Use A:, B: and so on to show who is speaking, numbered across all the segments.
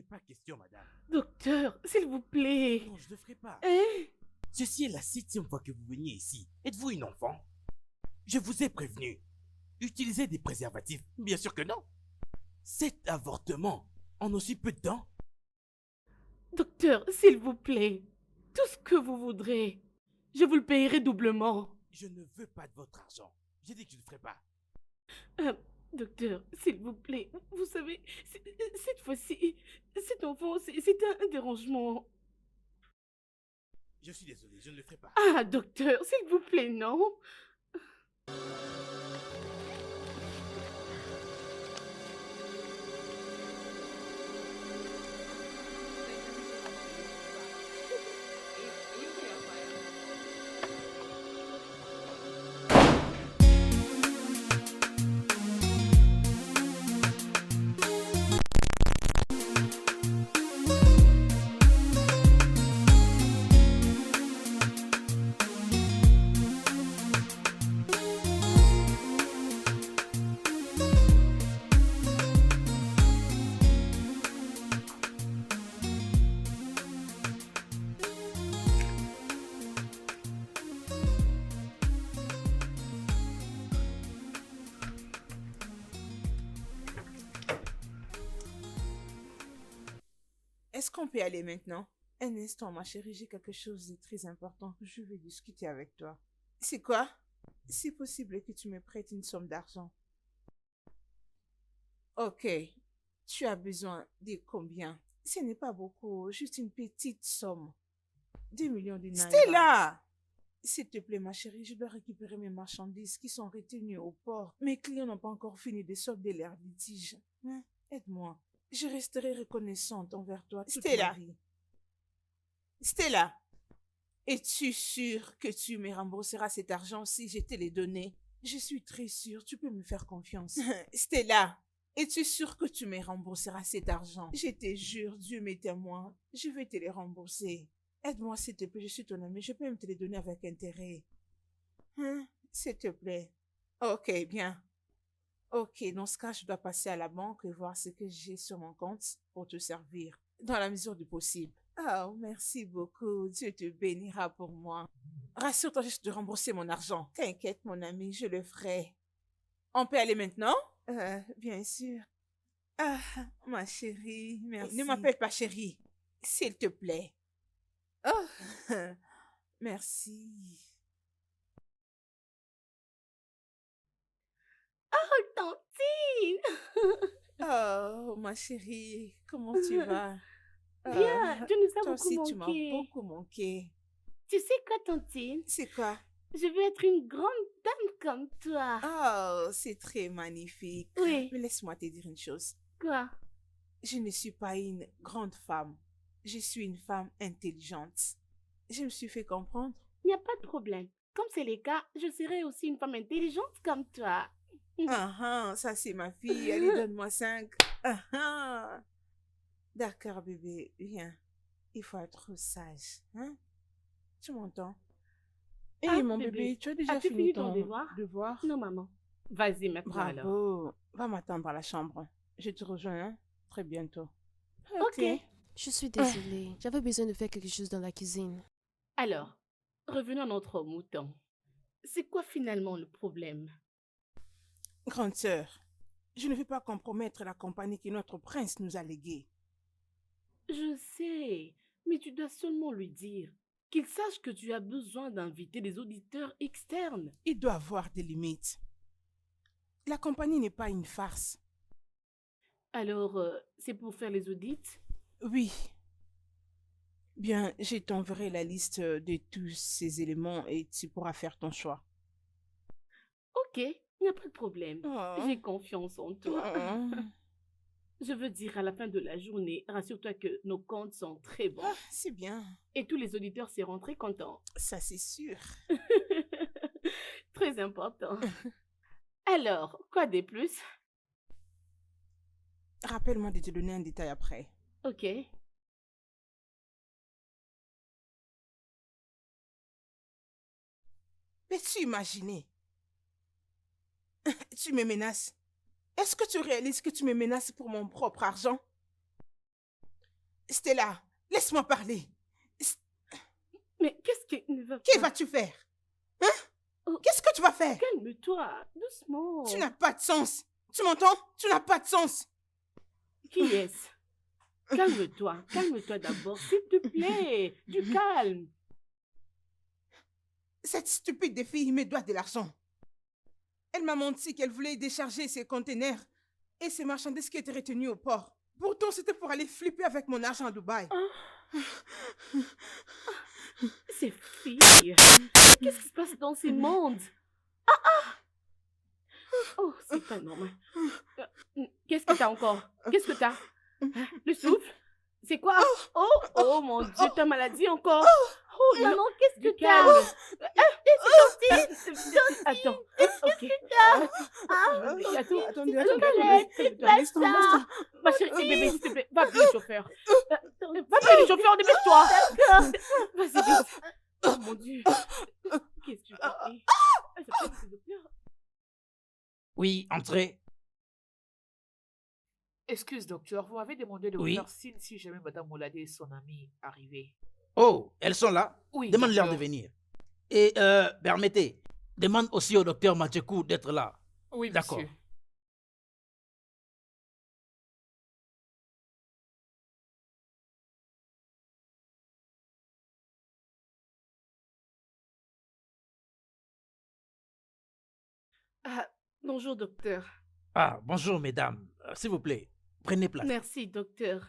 A: pas question, madame.
B: Docteur, s'il vous plaît.
A: Non, je ne le ferai pas.
B: Hein?
A: Ceci est la 7e fois que vous veniez ici. Êtes-vous une enfant? Je vous ai prévenu. Utilisez des préservatifs? Bien sûr que non. 7 avortements en aussi peu de temps?
B: Docteur, s'il vous plaît. Tout ce que vous voudrez. Je vous le payerai doublement.
A: Je ne veux pas de votre argent. J'ai dit que je ne le ferai pas.
B: Docteur, s'il vous plaît. Vous savez, cette fois-ci, cet enfant, c'est un dérangement.
A: Je suis désolé, je ne le ferai pas.
B: Ah, docteur, s'il vous plaît, non?
C: Est-ce qu'on peut y aller maintenant? Un instant, ma chérie, j'ai quelque chose de très important. Je veux discuter avec toi. C'est quoi? C'est possible que tu me prêtes une somme d'argent. Ok. Tu as besoin de combien? Ce n'est pas beaucoup, juste une petite somme. 2 millions de naira. Stella! S'il te plaît, ma chérie, je dois récupérer mes marchandises qui sont retenues au port. Mes clients n'ont pas encore fini de solder leurs litiges. Hein? Aide-moi. Je resterai reconnaissante envers toi toute ma vie. Stella, es-tu sûre que tu me rembourseras cet argent si je te l'ai donné? Je suis très sûre, tu peux me faire confiance. Stella, es-tu sûre que tu me rembourseras cet argent? Je te jure, Dieu m'est témoin, je vais te les rembourser. Aide-moi s'il te plaît, je suis ton amie, je peux même te les donner avec intérêt. Hein? S'il te plaît. Ok, bien. Ok, dans ce cas, je dois passer à la banque et voir ce que j'ai sur mon compte pour te servir, dans la mesure du possible. Oh, merci beaucoup. Dieu te bénira pour moi. Rassure-toi juste de rembourser mon argent. T'inquiète, mon ami, je le ferai. On peut aller maintenant? Bien sûr. Ah, ma chérie, merci. Ne m'appelle pas chérie, s'il te plaît. Oh, merci.
B: Oh, Tantine!
C: Oh, ma chérie, comment tu vas?
B: Bien, tu nous as
C: Toi
B: beaucoup
C: aussi, tu m'as
B: manqué.
C: beaucoup manqué.
B: Tu sais quoi, Tantine?
C: C'est quoi?
B: Je veux être une grande dame comme toi.
C: Oh, c'est très magnifique.
B: Oui.
C: Mais laisse-moi te dire une chose.
B: Quoi?
C: Je ne suis pas une grande femme. Je suis une femme intelligente. Je me suis fait comprendre.
B: Il n'y a pas de problème. Comme c'est le cas, je serai aussi une femme intelligente comme toi.
C: Ah, ça c'est ma fille. Allez, donne-moi 5. Ah. D'accord, bébé, viens. Il faut être sage. Hein? Tu m'entends?
B: Ah,
C: mon
B: bébé,
C: bébé, tu as déjà
B: as-tu
C: fini
B: fini ton
C: ton
B: devoir? Non, maman. Vas-y maintenant alors.
C: Bravo. Va m'attendre à la chambre. Je te rejoins hein, très bientôt.
B: Ok.
D: Je suis désolée. J'avais besoin de faire quelque chose dans la cuisine.
B: Alors, revenons à notre mouton. C'est quoi finalement le problème?
C: Grande sœur, je ne veux pas compromettre la compagnie que notre prince nous a léguée.
B: Je sais, mais tu dois seulement lui dire qu'il sache que tu as besoin d'inviter des auditeurs externes.
C: Il doit avoir des limites. La compagnie n'est pas une farce.
B: Alors, c'est pour faire les audits?
C: Oui. Bien, je t'enverrai la liste de tous ces éléments et tu pourras faire ton choix.
B: Ok, il n'y a pas de problème.
C: Oh.
B: J'ai confiance en toi.
C: Oh.
B: Je veux dire, à la fin de la journée, rassure-toi que nos comptes sont très bons.
C: Ah, c'est bien.
B: Et tous les auditeurs seront très contents.
C: Ça, c'est sûr.
B: Très important. Alors, quoi de plus?
C: Rappelle-moi de te donner un détail après.
B: Ok.
C: Peux-tu imaginer? Tu me menaces. Est-ce que tu réalises que tu me menaces pour mon propre argent? Stella, laisse-moi parler.
B: Mais qu'est-ce qui ne va pas?
C: Que vas-tu faire? Hein?
B: Oh.
C: Qu'est-ce que tu vas faire?
B: Calme-toi, doucement.
C: Tu n'as pas de sens. Tu m'entends? Tu n'as pas de sens.
B: Qui est-ce? Calme-toi d'abord, s'il te plaît. Du calme.
C: Cette stupide de fille me doit de l'argent. Elle m'a menti qu'elle voulait décharger ses conteneurs et ses marchandises qui étaient retenues au port. Pourtant, c'était pour aller flipper avec mon argent à Dubaï.
B: Ces filles. Qu'est-ce qui se passe dans ces mondes? Oh, c'est pas normal. Qu'est-ce que t'as encore? Qu'est-ce que t'as? Hein? Le souffle? C'est quoi? Oh mon Dieu, ta maladie encore? Oh non, qu'est-ce que t'as? Attends, ok.
C: Attendez,
B: Calme-toi. Ma chérie, bébé, s'il te plaît, va appeler le chauffeur. Va appeler le chauffeur, dépêche-toi. Vas-y, vite. Oh mon Dieu. Qu'est-ce que tu fais?
A: Oui, entrez.
E: Excuse, docteur, vous m'avez demandé de vous
A: Oui.
E: faire signe si jamais Madame Moulade et son amie arrivaient.
A: Oh, elles sont là?
E: Oui,
A: Demande-leur de
E: docteur.
A: venir. Et permettez, demande aussi au docteur Machekou d'être là.
E: Oui,
A: D'accord.
E: monsieur.
B: Ah, bonjour, docteur.
A: Ah, bonjour mesdames. S'il vous plaît, prenez place.
B: Merci, docteur.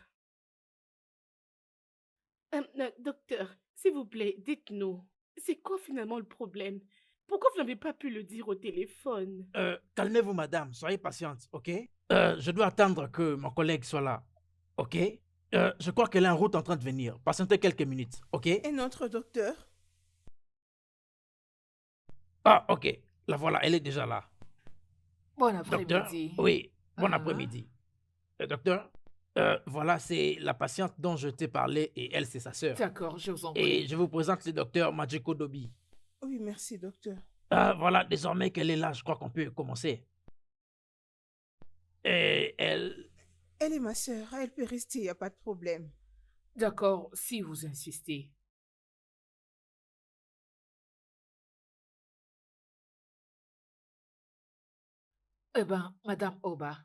B: Docteur, s'il vous plaît, dites-nous, c'est quoi finalement le problème? Pourquoi vous n'avez pas pu le dire au téléphone?
A: Calmez-vous madame, soyez patiente, ok? Je dois attendre que mon collègue soit là, ok? Je crois qu'elle est en route en train de venir. Patientez quelques minutes, ok?
C: Et notre docteur?
A: Ah, ok. La voilà, elle est déjà là.
E: Bon
A: Docteur?
E: après-midi.
A: Oui, bon
E: Ah.
A: après-midi. Docteur, voilà, c'est la patiente dont je t'ai parlé et elle, c'est sa sœur.
E: D'accord, je vous en prie.
A: Et je vous présente le docteur Majiko Dobi.
C: Oui, merci, docteur.
A: Voilà, désormais qu'elle est là, je crois qu'on peut commencer. Et elle...
C: Elle est ma sœur, elle peut rester, il n'y a pas de problème.
E: D'accord, si vous insistez. Eh bien, Madame Oba,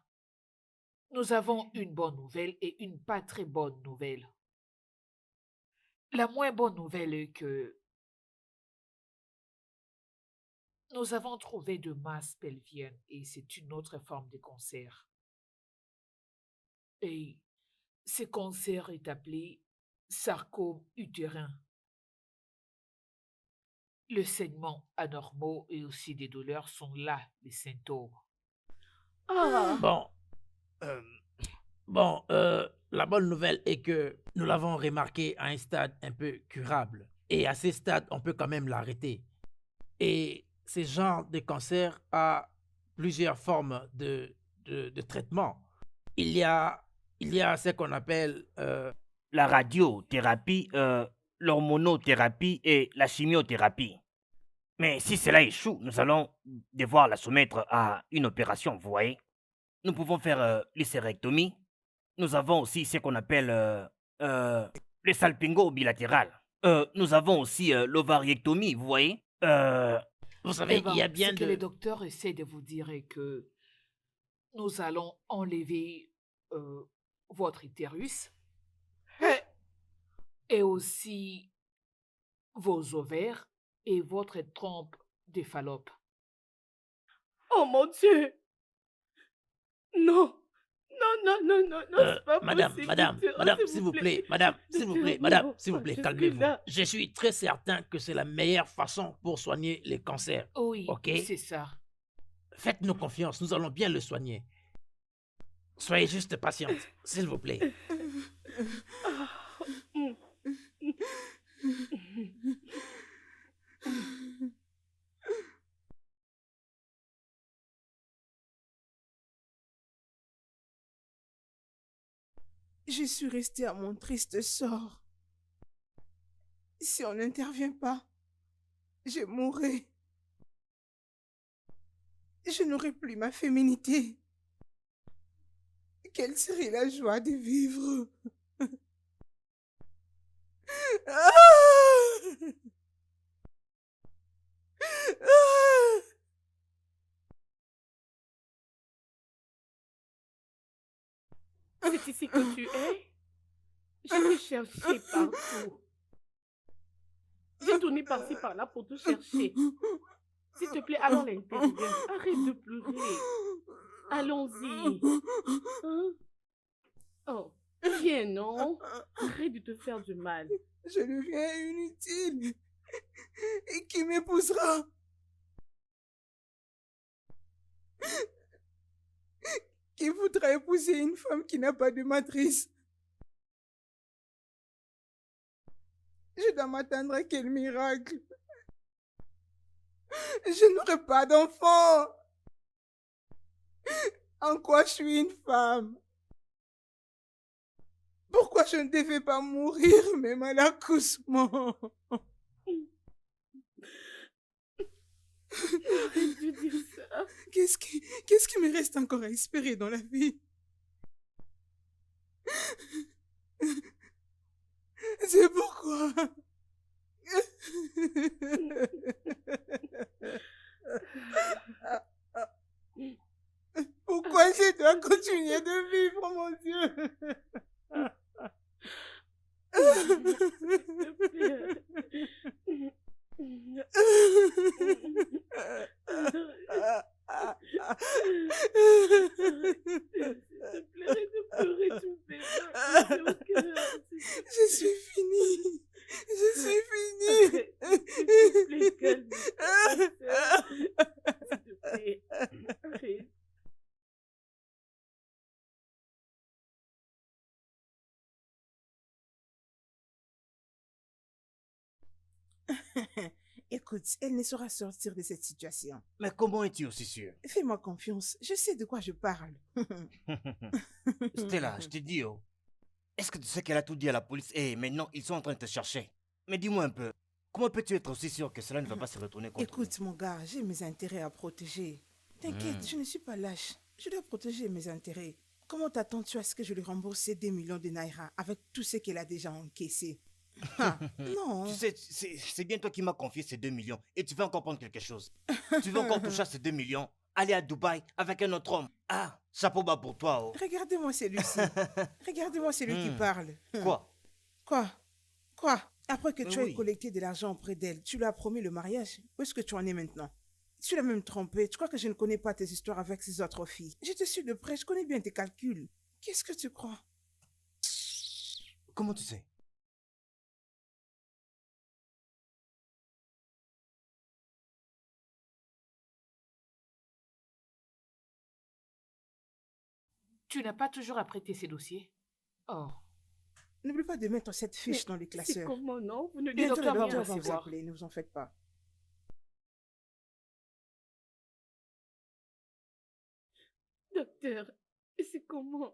E: nous avons une bonne nouvelle et une pas très bonne nouvelle. La moins bonne nouvelle est que nous avons trouvé de masse pelvienne et c'est une autre forme de cancer. Et ce cancer est appelé sarcome utérin. Le saignement anormaux et aussi des douleurs sont là, les symptômes.
B: Ah,
A: Bon, la bonne nouvelle est que nous l'avons remarqué à un stade un peu curable. Et à ce stade, on peut quand même l'arrêter. Et ce genre de cancer a plusieurs formes de traitement. Il y a ce qu'on appelle
F: la radiothérapie, l'hormonothérapie et la chimiothérapie. Mais si cela échoue, nous allons devoir la soumettre à une opération, vous voyez. Nous pouvons faire l'hystérectomie. Nous avons aussi ce qu'on appelle le salpingo bilatéral. Nous avons aussi l'ovariectomie, vous voyez.
A: vous savez,
E: Eh ben,
A: il y a bien
E: ce que
A: de...
E: les docteurs essaient de vous dire est que nous allons enlever votre utérus et aussi vos ovaires et votre trompe de Fallope.
B: oh mon Dieu! Non! Non, c'est pas
A: madame,
B: possible,
A: madame,
B: docteur,
A: madame,
B: s'il
A: s'il
B: vous
A: vous plaît, madame, s'il vous plaît,
B: Docteur,
A: madame,
B: non,
A: s'il vous
B: pas
A: plaît,
B: jusque-là.
A: calmez-vous. Je suis très certain que c'est la meilleure façon pour soigner les cancers.
E: Oui,
A: Ok.
E: c'est ça.
A: Faites-nous confiance, nous allons bien le soigner. Soyez juste patiente, s'il vous plaît.
C: Je suis restée à mon triste sort. Si on n'intervient pas, je mourrai. Je n'aurai plus ma féminité. Quelle serait la joie de vivre?
B: C'est ici que tu es? Je t'ai cherché partout. J'ai tourné par-ci par-là pour te chercher. S'il te plaît, allons à l'intérieur. Arrête de pleurer. Allons-y. Hein? Oh, viens, non? Arrête de te faire du mal.
C: Je deviens inutile. Et qui m'épousera? Qui voudra épouser une femme qui n'a pas de matrice? Je dois m'attendre à quel miracle? Je n'aurai pas d'enfant. En quoi je suis une femme? Pourquoi je ne devais pas mourir même à l'accouchement?
B: Arrête de dire ça.
C: Qu'est-ce qui me reste encore à espérer dans la vie? C'est pourquoi... Pourquoi je dois continuer de vivre, mon Dieu?
B: S'il te plaît, arrête de pleurer, tu me fais mal au cœur.
C: Je suis finie. Je suis finie.
B: S'il te plaît, calme-toi. S'il te plaît, arrête.
C: Écoute, elle ne saura sortir de cette situation.
F: Mais comment es-tu aussi sûr?
C: Fais-moi confiance, je sais de quoi je parle.
F: Stella, je te dis, oh. Est-ce que tu sais qu'elle a tout dit à la police et maintenant ils sont en train de te chercher? Mais dis-moi un peu, comment peux-tu être aussi sûr que cela ne va pas se retourner contre nous?
C: Écoute, mon gars, j'ai mes intérêts à protéger. T'inquiète, je ne suis pas lâche. Je dois protéger mes intérêts. Comment t'attends-tu à ce que je lui rembourse ces 2 millions de naira avec tout ce qu'elle a déjà encaissé? Ah, non.
F: Tu sais, c'est bien toi qui m'as confié ces 2 millions et tu veux encore prendre quelque chose. Tu veux encore toucher à ces 2 millions, aller à Dubaï avec un autre homme. Ah, chapeau bas pour toi, oh.
C: Regardez-moi celui-ci. Regardez-moi celui qui parle.
F: Quoi?
C: Quoi? Après que tu
F: Oui.
C: aies collecté de l'argent auprès d'elle, tu lui as promis le mariage. Où est-ce que tu en es maintenant? Tu l'as même trompé. Tu crois que je ne connais pas tes histoires avec ces autres filles? Je te suis de près, je connais bien tes calculs. Qu'est-ce que tu crois?
F: Comment tu sais?
E: Tu n'as pas toujours à prêter ces dossiers? Oh,
C: N'oublie pas de mettre cette fiche dans les
B: C'est
C: classeurs.
B: comment, non? Vous ne
E: Le
B: dites
C: Bientôt, le
E: docteur va
C: docteur
E: vous
C: va vous
E: recevoir.
C: appeler, ne vous en faites pas.
B: Docteur, c'est comment?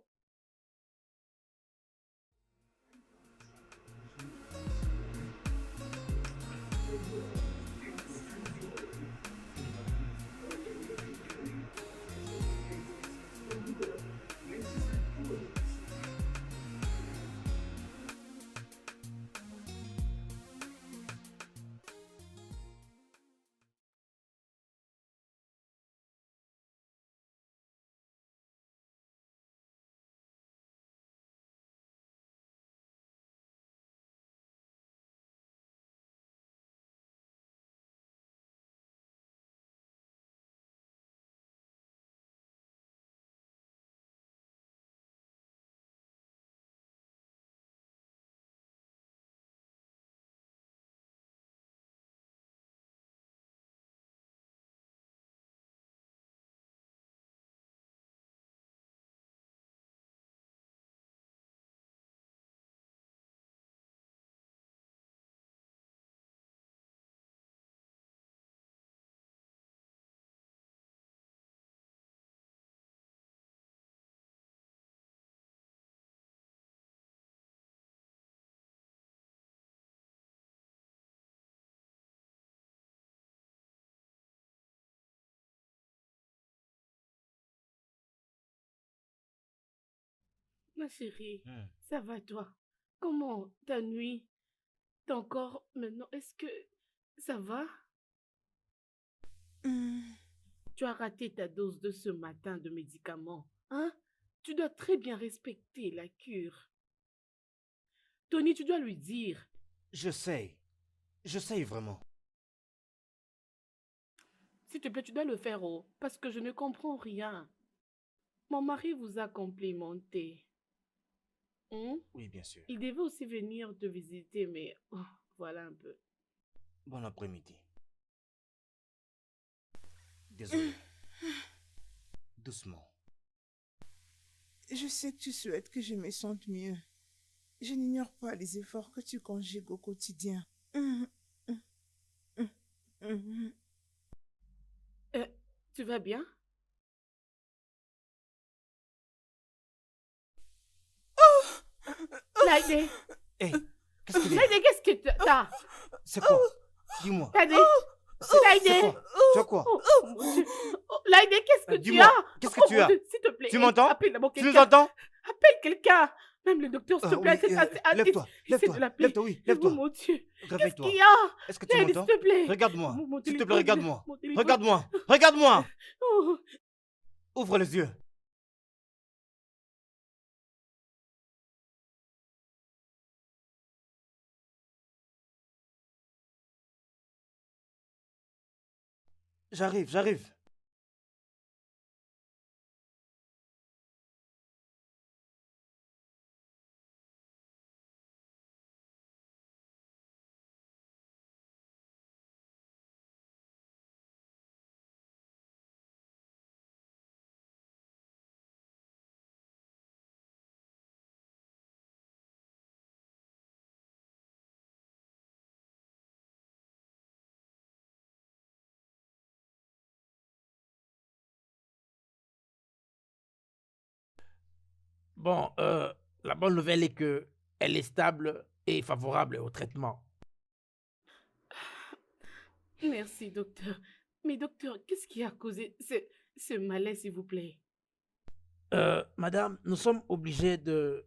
B: Ma chérie, ça va toi? Comment ta nuit? T'as encore maintenant, est-ce que ça va?
C: Hmm.
B: Tu as raté ta dose de ce matin de médicaments, hein? Tu dois très bien respecter la cure. Tony, tu dois lui dire.
F: Je sais vraiment.
B: S'il te plaît, tu dois le faire, oh, parce que je ne comprends rien. Mon mari vous a complimenté. Hein?
F: Oui, bien sûr.
B: Il devait aussi venir te visiter, mais oh, voilà un peu.
F: Bon après-midi. Désolé. Doucement.
C: Je sais que tu souhaites que je me sente mieux. Je n'ignore pas les efforts que tu conjugues au quotidien.
B: Euh, Tu vas bien? Laïdé!
F: Hé, qu'est-ce qu'il y a?
B: Laïdé, qu'est-ce que t'as?
F: C'est quoi? Dis-moi.
B: Laïdé!
F: C'est
B: Laïdé!
F: quoi? Tu as quoi?
B: Oh, mon Dieu. Oh, Laïdé, qu'est-ce que tu
F: Dis-moi,
B: as?
F: qu'est-ce que
B: Oh,
F: tu
B: mon
F: as?
B: Dieu, s'il te plaît.
F: Tu m'entends?
B: Appelle d'abord
F: Tu nous
B: quelqu'un.
F: entends?
B: Appelle quelqu'un. Même le docteur, s'il te plaît.
F: Oui, lève-toi,
B: Essaie de l'appeler.
F: lève-toi, oui,
B: Oh,
F: lève-toi.
B: mon Dieu. Qu'est-ce
F: Réveille-toi.
B: qu'il y a?
F: Est-ce que tu
B: Laïdé,
F: m'entends?
B: s'il te plaît.
F: Regarde-moi.
B: Mon
F: S'il te
B: téléphone,
F: plaît, regarde-moi.
B: mon téléphone.
F: Regarde-moi. Regarde-moi.
B: Oh.
F: Ouvre les yeux. J'arrive.
A: Bon, la bonne nouvelle est que elle est stable et favorable au traitement.
B: Merci, docteur. Mais docteur, qu'est-ce qui a causé ce malaise, s'il vous plaît?
A: Madame, nous sommes obligés de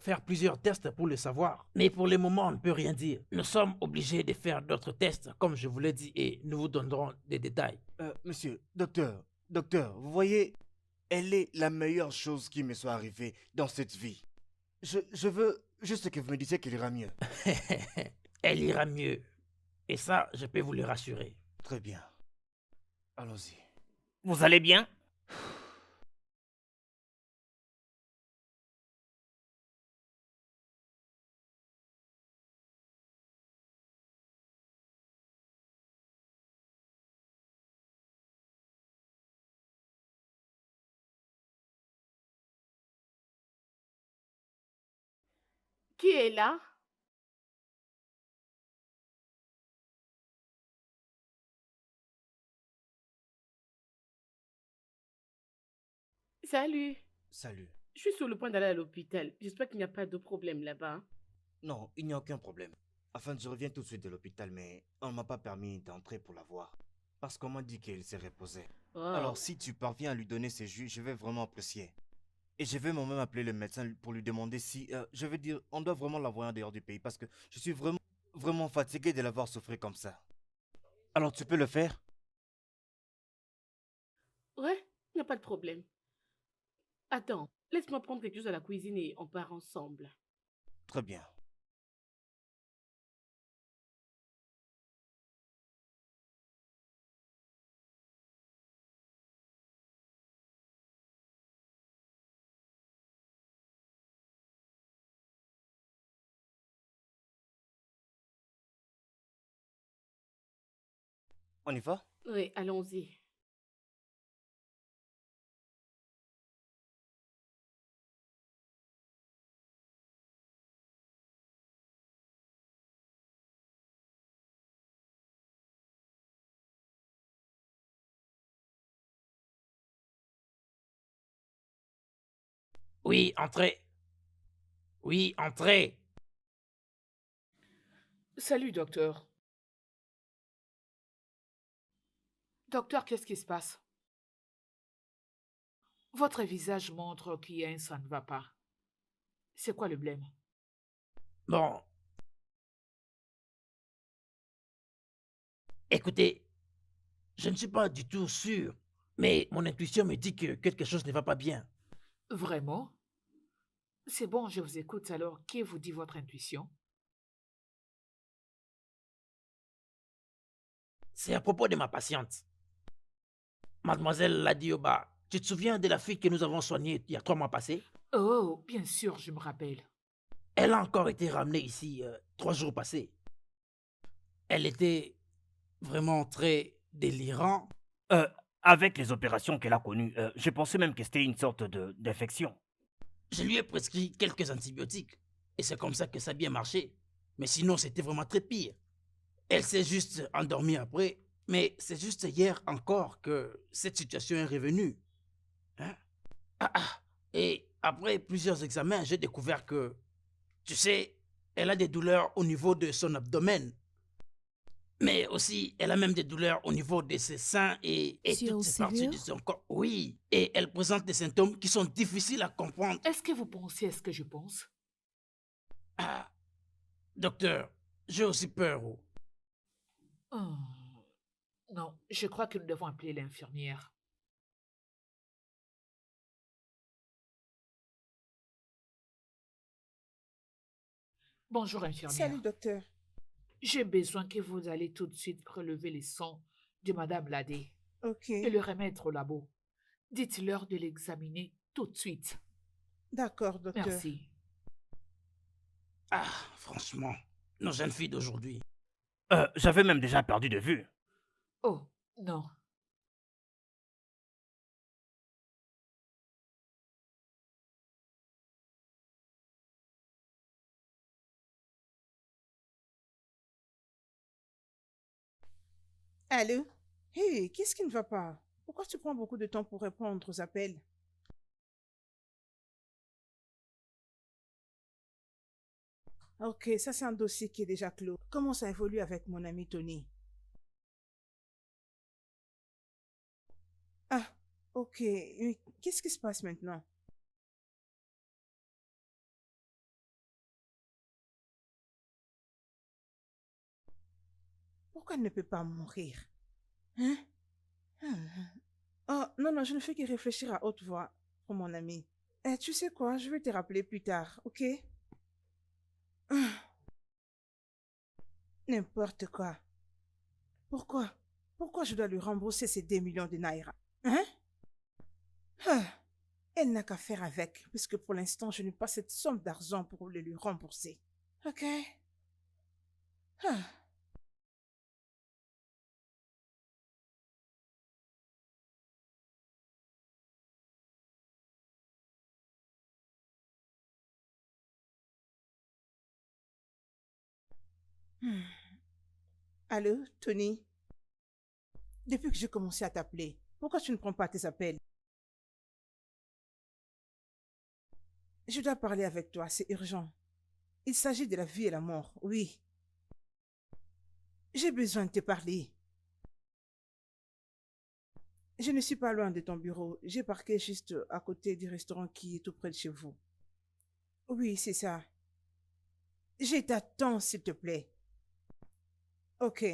A: faire plusieurs tests pour le savoir. Mais pour le moment, on ne peut rien dire. Nous sommes obligés de faire d'autres tests, comme je vous l'ai dit, et nous vous donnerons des détails.
F: Monsieur, docteur, vous voyez, elle est la meilleure chose qui me soit arrivée dans cette vie. Je veux juste que vous me disiez qu'elle ira mieux.
A: Elle ira mieux. Et ça, je peux vous le rassurer.
F: Très bien. Allons-y. Vous allez bien?
B: Qui est là? Salut.
F: Salut.
B: Je suis sur le point d'aller à l'hôpital. J'espère qu'il n'y a pas de problème là-bas. Hein.
F: Non, il n'y a aucun problème. Enfin, je reviens tout de suite de l'hôpital, mais on ne m'a pas permis d'entrer pour la voir. Parce qu'on m'a dit qu'elle s'est reposée.
B: Oh.
F: Alors, si tu parviens à lui donner ses jus, je vais vraiment apprécier. Et je vais moi-même appeler le médecin pour lui demander si... je veux dire, on doit vraiment l'envoyer en dehors du pays parce que je suis vraiment fatigué de la voir souffrir comme ça. Alors, tu peux le faire?
B: Ouais, il n'y a pas de problème. Attends, laisse-moi prendre quelque chose à la cuisine et on part ensemble.
F: Très bien. On y va?
B: Oui, allons-y.
A: Oui, entrez. Oui, entrez.
E: Salut, docteur. Docteur, qu'est-ce qui se passe? Votre visage montre qu'il y a ça ne va pas. C'est quoi le blême?
A: Bon,
G: Écoutez, je ne suis pas du tout sûr, mais mon intuition me dit que quelque chose ne va pas bien.
E: Vraiment? C'est bon, je vous écoute alors. Qui vous dit votre intuition?
G: C'est à propos de ma patiente. Mademoiselle Ladioba, tu te souviens de la fille que nous avons soignée il y a 3 mois passés?
E: Oh, bien sûr, je me rappelle.
G: Elle a encore été ramenée ici 3 jours passés. Elle était vraiment très délirante.
F: Euh, avec les opérations qu'elle a connues, je pensais même que c'était une sorte d'infection.
G: Je lui ai prescrit quelques antibiotiques. Et c'est comme ça que ça a bien marché. Mais sinon, c'était vraiment très pire. Elle s'est juste endormie après. Mais c'est juste hier encore que cette situation est revenue. Hein? Et après plusieurs examens, j'ai découvert que, tu sais, elle a des douleurs au niveau de son abdomen. Mais aussi, elle a même des douleurs au niveau de ses seins et
D: C'est
G: toutes
D: aussi
G: ces parties de
D: sévère?
G: son corps. Oui, et elle présente des symptômes qui sont difficiles à comprendre.
E: Est-ce que vous pensez à ce que je pense?
G: Ah, docteur, j'ai aussi peur. Oh.
E: Hmm, Non, je crois que nous devons appeler l'infirmière. Bonjour,
C: Salut,
E: infirmière.
C: docteur.
E: J'ai besoin que vous allez tout de suite prélever les sangs de Madame Ladé
C: Ok,
E: et le remettre au labo. Dites-leur de l'examiner tout de suite.
C: d'accord, docteur.
E: Merci.
G: Ah, franchement, nos jeunes filles d'aujourd'hui.
F: J'avais même déjà perdu de vue.
E: Oh, non.
C: Allô? Hé, qu'est-ce qui ne va pas? Pourquoi tu prends beaucoup de temps pour répondre aux appels? Ok, ça c'est un dossier qui est déjà clos. Comment ça évolue avec mon ami Tony? Ah, ok. Mais qu'est-ce qui se passe maintenant? Pourquoi elle ne peut pas mourir? Hein? Oh, non, non, je ne fais que réfléchir à haute voix pour mon ami. Tu sais quoi? Je vais te rappeler plus tard, ok? Ah, n'importe quoi. Pourquoi? Pourquoi je dois lui rembourser ces 2 millions de naira? Hein? Ah, elle n'a qu'à faire avec, puisque pour l'instant, je n'ai pas cette somme d'argent pour le lui rembourser. Ok? Ah. Hmm. Allô, Tony? Depuis que j'ai commencé à t'appeler, pourquoi tu ne prends pas tes appels? Je dois parler avec toi, c'est urgent. Il s'agit de la vie et la mort, oui. J'ai besoin de te parler. Je ne suis pas loin de ton bureau. J'ai parqué juste à côté du restaurant qui est tout près de chez vous. Oui, c'est ça. Je t'attends, s'il te plaît. Ok.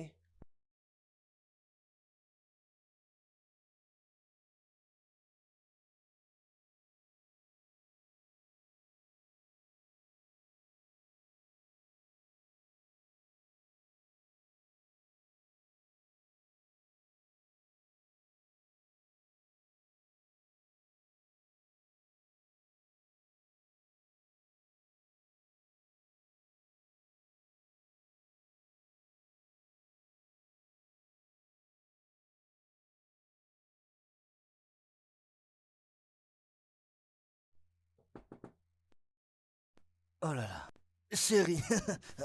H: Oh là là. Chérie.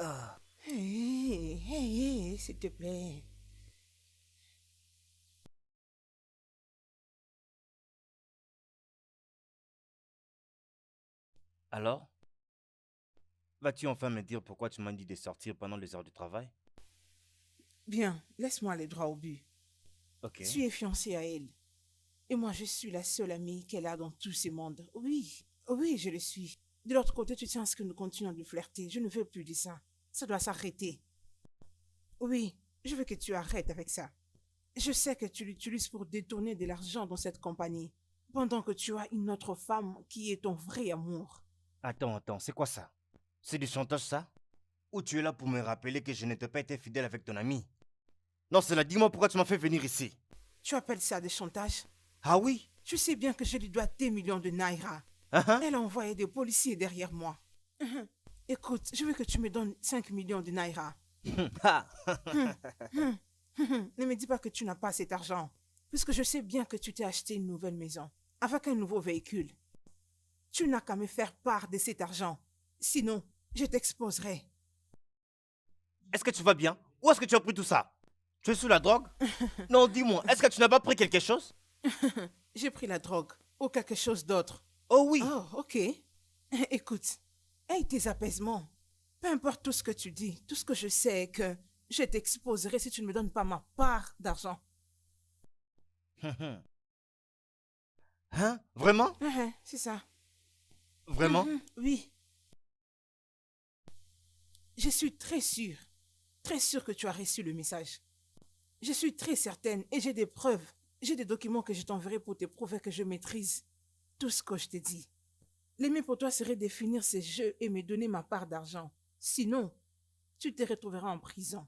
H: Ah.
C: Hé, hé, hé, s'il te plaît.
F: Alors, vas-tu enfin me dire pourquoi tu m'as dit de sortir pendant les heures de travail?
C: Bien, laisse-moi aller droit au but.
F: Ok.
C: Tu es fiancé à elle. Et moi, je suis la seule amie qu'elle a dans tout ce monde. Oui, oui, je le suis. De l'autre côté, tu tiens à ce que nous continuons de flirter. Je ne veux plus de ça. Ça doit s'arrêter. Oui, je veux que tu arrêtes avec ça. Je sais que tu l'utilises pour détourner de l'argent dans cette compagnie, pendant que tu as une autre femme qui est ton vrai amour.
F: Attends, c'est quoi ça? C'est du chantage ça? Ou tu es là pour me rappeler que je n'étais pas été fidèle avec ton ami? Non, cela dis-moi pourquoi tu m'as fait venir ici.
C: Tu appelles ça des chantages?
F: Ah oui?
C: Tu sais bien que je lui dois des millions de naira. Elle a envoyé des policiers derrière moi. Écoute, je veux que tu me donnes 5 millions de naira. Ne me dis pas que tu n'as pas cet argent, puisque je sais bien que tu t'es acheté une nouvelle maison, avec un nouveau véhicule. Tu n'as qu'à me faire part de cet argent. Sinon, je t'exposerai.
F: Est-ce que tu vas bien? Où est-ce que tu as pris tout ça? Tu es sous la drogue? Non, dis-moi, est-ce que tu n'as pas pris quelque chose?
C: J'ai pris la drogue, ou quelque chose d'autre.
F: Oh oui.
C: Oh, ok. Écoute, aie tes apaisements. Peu importe tout ce que tu dis, tout ce que je sais est que je t'exposerai si tu ne me donnes pas ma part d'argent.
F: Hein? Vraiment?
C: C'est ça.
F: Vraiment?
C: Oui. Je suis très sûre que tu as reçu le message. Je suis très certaine et j'ai des preuves. J'ai des documents que je t'enverrai pour te prouver que je maîtrise tout ce que je te dis. Le mieux pour toi serait de finir ces jeux et me donner ma part d'argent. Sinon, tu te retrouveras en prison.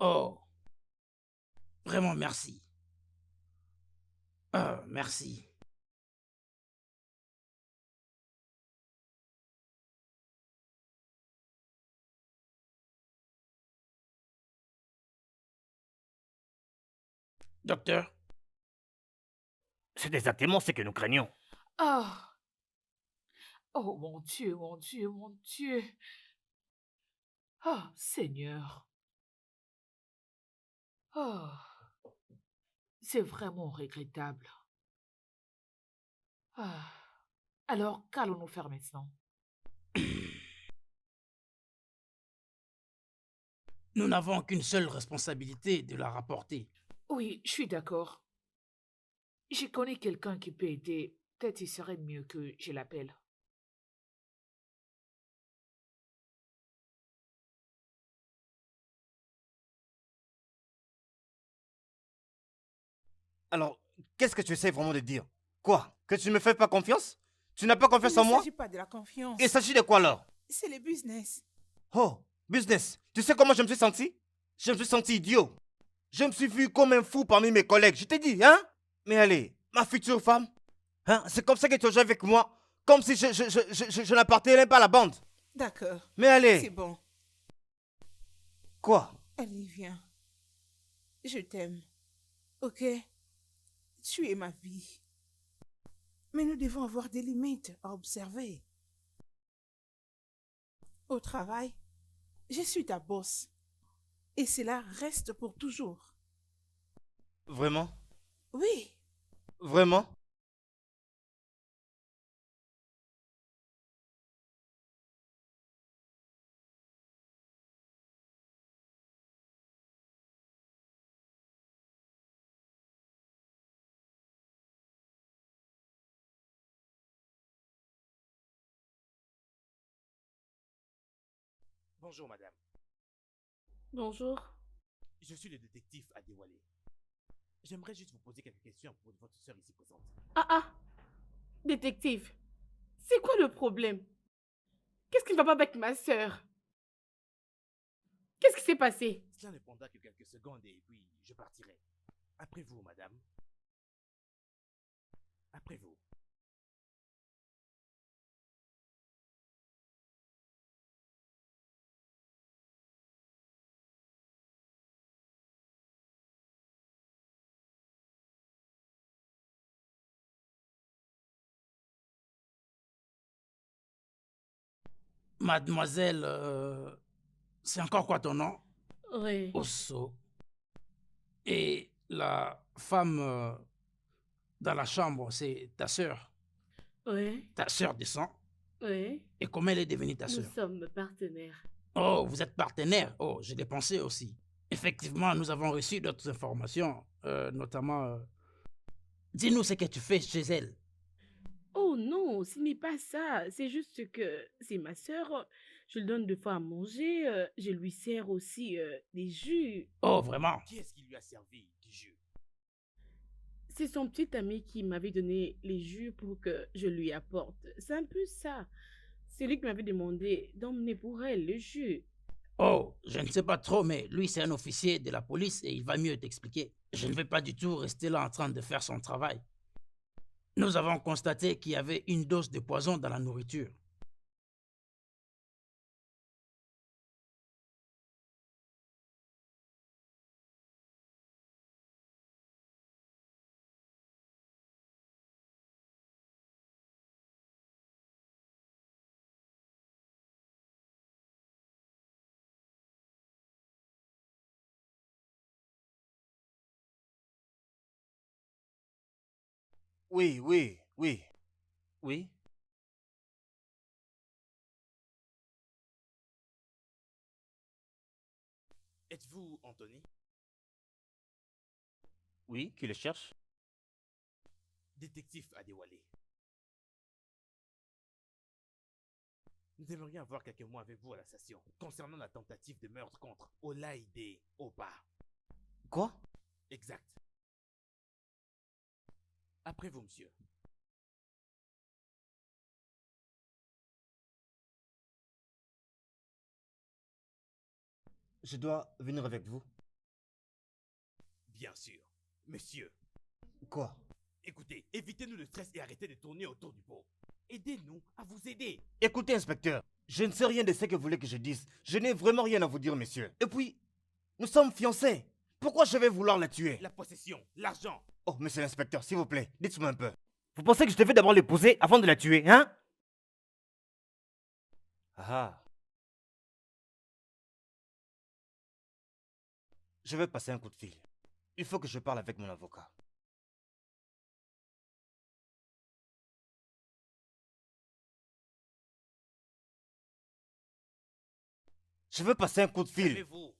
G: Oh, vraiment merci. Merci. Docteur,
F: C'est exactement ce que nous craignons.
E: Ah, oh mon Dieu, mon Dieu, mon Dieu. Ah, Seigneur. Ah, c'est vraiment regrettable. Ah, alors qu'allons-nous faire maintenant?
G: nous n'avons qu'une seule responsabilité de la rapporter.
E: Oui, je suis d'accord. Je connais quelqu'un qui peut aider. Peut-être il serait mieux que je l'appelle.
F: Alors, qu'est-ce que tu essaies vraiment de dire? Quoi? Que tu ne me fais pas confiance? Tu n'as pas
C: Il
F: confiance
C: ne
F: en moi?
C: s'agit pas de la confiance.
F: Il s'agit de quoi alors?
C: C'est le business.
F: Oh, business. Tu sais comment je me suis senti? Je me suis senti idiot. Je me suis vu comme un fou parmi mes collègues. Je t'ai dit, hein? Mais allez, ma future femme, hein? C'est comme ça que tu as joué avec moi. Comme si je n'appartenais pas à la bande.
C: D'accord.
F: Mais allez.
C: C'est bon.
F: Quoi?
C: Allez, viens. Je t'aime. Ok? Tu es ma vie. Mais nous devons avoir des limites à observer. Au travail, je suis ta boss. Et cela reste pour toujours.
F: Vraiment?
C: Oui.
F: Vraiment?
A: Bonjour, madame.
B: Bonjour.
A: Je suis le détective Adewale. J'aimerais juste vous poser quelques questions pour votre soeur ici présente.
B: Ah, détective. C'est quoi le problème? Qu'est-ce qui ne va pas avec ma sœur? Qu'est-ce qui s'est passé?
A: Cela ne prendra que quelques secondes et puis je partirai. Après vous, madame. Après vous.
G: Mademoiselle, c'est encore quoi ton nom?
B: Oui.
G: Osso. Et la femme dans la chambre, c'est ta sœur.
B: Oui.
G: Ta sœur de sang.
B: Oui.
G: Et comment elle est devenue ta
B: Nous
G: sœur?
B: sommes partenaires.
G: Oh, vous êtes partenaire. Oh, je l'ai pensé aussi. Effectivement, nous avons reçu d'autres informations, notamment... Dis-nous ce que tu fais chez elle.
B: Oh non, ce n'est pas ça. C'est juste que c'est ma sœur. Je lui donne 2 fois à manger. Je lui sers aussi des jus.
G: Oh, vraiment?
A: Qui est-ce qui lui a servi du jus?
B: C'est son petit ami qui m'avait donné les jus pour que je lui apporte. C'est un peu ça. C'est lui qui m'avait demandé d'emmener pour elle le jus.
G: Oh, je ne sais pas trop, mais lui, c'est un officier de la police et il va mieux t'expliquer. Je ne vais pas du tout rester là en train de faire son travail. Nous avons constaté qu'il y avait une dose de poison dans la nourriture.
F: Oui, oui, oui. Oui.
A: Êtes-vous Anthony?
F: Oui, qui le cherche?
A: Détective Adewale. Nous aimerions avoir quelques mots avec vous à la station concernant la tentative de meurtre contre Olaide Oba.
F: Quoi?
A: Exact. Après vous, monsieur.
F: Je dois venir avec vous.
A: Bien sûr. Monsieur,
F: Quoi?
A: écoutez, évitez-nous le stress et arrêtez de tourner autour du pot. Aidez-nous à vous aider.
F: Écoutez, inspecteur, je ne sais rien de ce que vous voulez que je dise. Je n'ai vraiment rien à vous dire, monsieur. Et puis, nous sommes fiancés. Pourquoi je vais vouloir la tuer?
A: La possession, l'argent.
F: Oh, monsieur l'inspecteur, s'il vous plaît, dites-moi un peu. Vous pensez que je devais d'abord l'épouser avant de la tuer, hein? Ah. Je vais passer un coup de fil. Il faut que je parle avec mon avocat. Je veux passer un coup de fil.
A: Calmez-vous.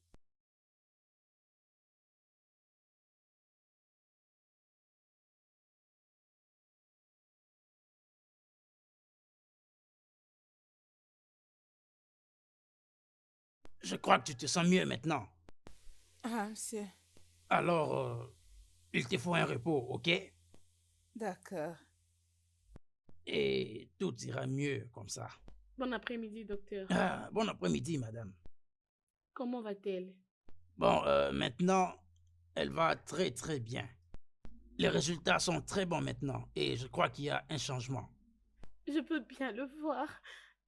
G: Je crois que tu te sens mieux maintenant.
C: Ah, monsieur.
G: Alors, il te faut un repos, ok?
C: D'accord.
G: Et tout ira mieux comme ça.
B: Bon après-midi, docteur.
G: Ah, bon après-midi, madame.
B: Comment va-t-elle?
G: Bon, maintenant, elle va très très bien. Les résultats sont très bons maintenant et je crois qu'il y a un changement.
B: Je peux bien le voir.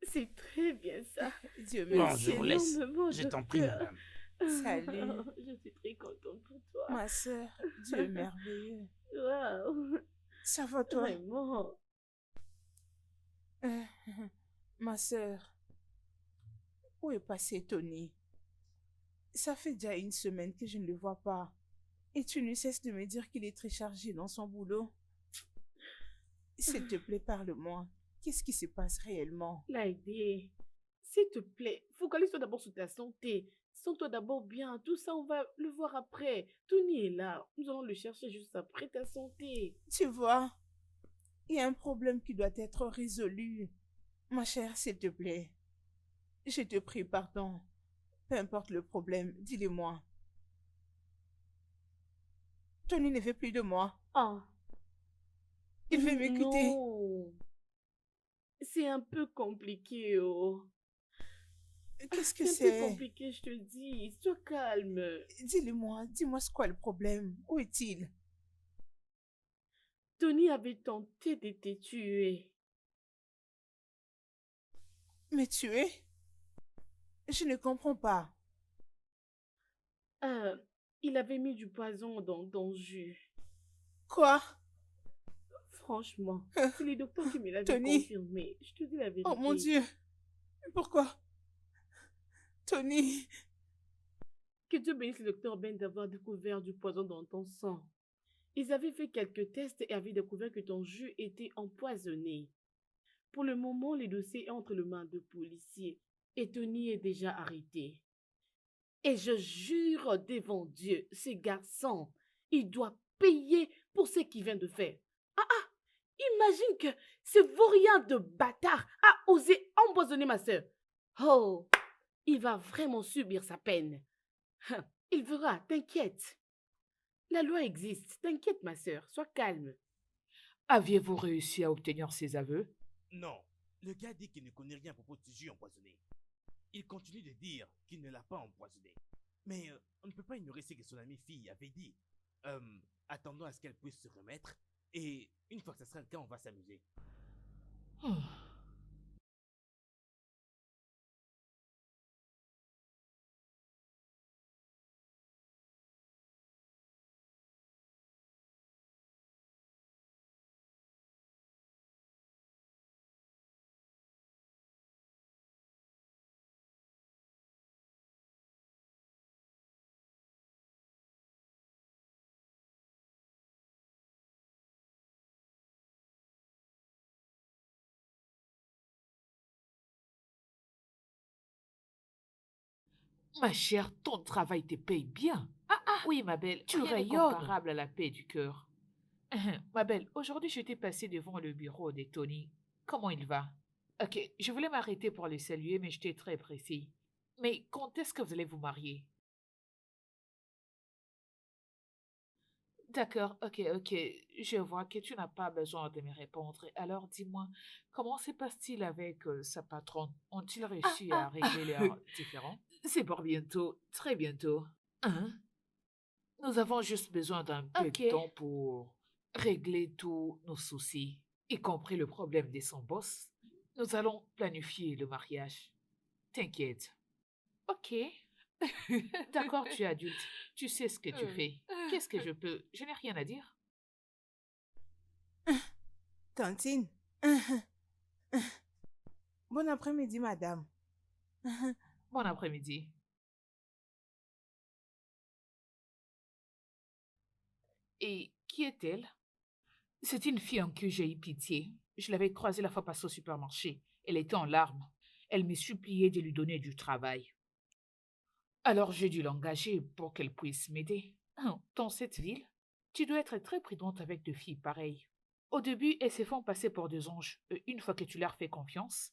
B: C'est très bien ça.
C: Dieu
G: Bon,
C: merci.
G: je vous laisse.
B: Énormément,
G: Je t'en prie,
B: docteur.
G: madame.
C: Salut.
B: Je suis très contente pour toi.
C: Ma soeur, Dieu est merveilleux.
B: Waouh.
C: Ça va toi?
B: Vraiment.
C: Euh, ma soeur, où est passé Tony? Ça fait déjà 1 semaine que je ne le vois pas. Et tu ne cesses de me dire qu'il est très chargé dans son boulot. S'il te plaît, parle-moi. Qu'est-ce qui se passe réellement?
B: Laïdé, s'il te plaît, focalise-toi d'abord sur ta santé. Sens-toi d'abord bien. Tout ça, on va le voir après. Tony est là. Nous allons le chercher juste après ta santé.
C: Tu vois, il y a un problème qui doit être résolu. Ma chère, s'il te plaît. Je te prie, pardon. Peu importe le problème, dis-le-moi. Tony ne veut plus de moi.
B: Ah.
C: Il veut me quitter.
B: Non. C'est un peu compliqué, oh.
C: Qu'est-ce que
B: C'est un peu
C: c'est?
B: compliqué, je te dis. Sois calme.
C: Dis-le-moi, dis-moi c'est quoi le problème? Où est-il?
B: Tony avait tenté de te tuer.
C: Me tuer? Je ne comprends pas.
B: Il avait mis du poison dans ton jus.
C: Quoi?
B: Franchement, c'est les docteurs qui me l'avaient
C: Tony.
B: confirmé. Je te dis la vérité.
C: Oh mon Dieu! Pourquoi? Tony,
B: Que Dieu bénisse le docteur Ben d'avoir découvert du poison dans ton sang. Ils avaient fait quelques tests et avaient découvert que ton jus était empoisonné. Pour le moment, le dossier est entre les mains de policiers et Tony est déjà arrêté. Et je jure devant Dieu, ce garçon, il doit payer pour ce qu'il vient de faire. Imagine que ce vaurien de bâtard a osé empoisonner ma sœur. Oh, il va vraiment subir sa peine. Il verra, t'inquiète. La loi existe, t'inquiète ma sœur, sois calme.
E: Aviez-vous réussi à obtenir ses aveux?
A: Non, le gars dit qu'il ne connaît rien à propos de ce jus empoisonné. Il continue de dire qu'il ne l'a pas empoisonné. Mais on ne peut pas ignorer ce que son amie fille avait dit. Attendons à ce qu'elle puisse se remettre. Et une fois que ça sera le cas, on va s'amuser.
E: Hmm. Ma chère, ton travail te paye bien. Oui, ma belle, tu
B: rien n'est
E: rayonnes.
B: comparable
E: Comparable à la paix du cœur. Ma belle, aujourd'hui, j'étais passée devant le bureau de Tony. Comment il va? Ok, je voulais m'arrêter pour le saluer, mais j'étais très précis. Mais quand est-ce que vous allez vous marier? D'accord, ok. Je vois que tu n'as pas besoin de me répondre. Alors dis-moi, comment se passe-t-il avec sa patronne? Ont-ils réussi à régler leurs différends? C'est pour bientôt, très bientôt. Hein? Nous avons juste besoin d'un peu
B: Ok.
E: de temps pour régler tous nos soucis, y compris le problème de son boss. Nous allons planifier le mariage. T'inquiète.
B: Ok.
E: D'accord, tu es adulte. Tu sais ce que tu fais. Qu'est-ce que je peux? Je n'ai rien à dire.
C: Tantine. Bon après-midi, madame.
E: Bon après-midi. Et qui est-elle? C'est une fille en qui j'ai eu pitié. Je l'avais croisée la fois passée au supermarché. Elle était en larmes. Elle me suppliait de lui donner du travail. Alors j'ai dû l'engager pour qu'elle puisse m'aider. Dans cette ville, tu dois être très prudente avec deux filles pareilles. Au début, elles se font passer pour des anges. Une fois que tu leur fais confiance,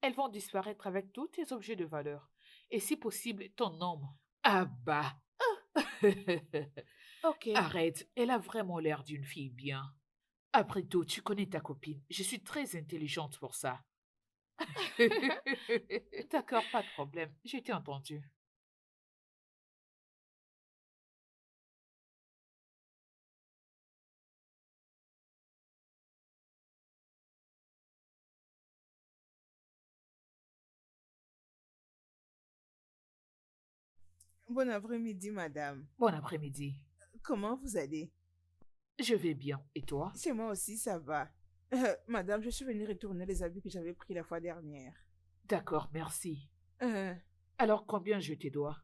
E: elles vont disparaître avec tous tes objets de valeur. Et si possible, ton homme. Ah bah!
B: Ok.
E: Arrête, elle a vraiment l'air d'une fille bien. Après tout, tu connais ta copine. Je suis très intelligente pour ça. D'accord, pas de problème. J'ai été entendue.
C: Bon après-midi, madame.
E: Bon après-midi.
C: Comment vous allez?
E: Je vais bien. Et toi?
C: Chez moi aussi, ça va. Madame, je suis venue retourner les habits que j'avais pris la fois dernière.
E: D'accord, merci.
C: Euh,
E: Alors, combien je te dois?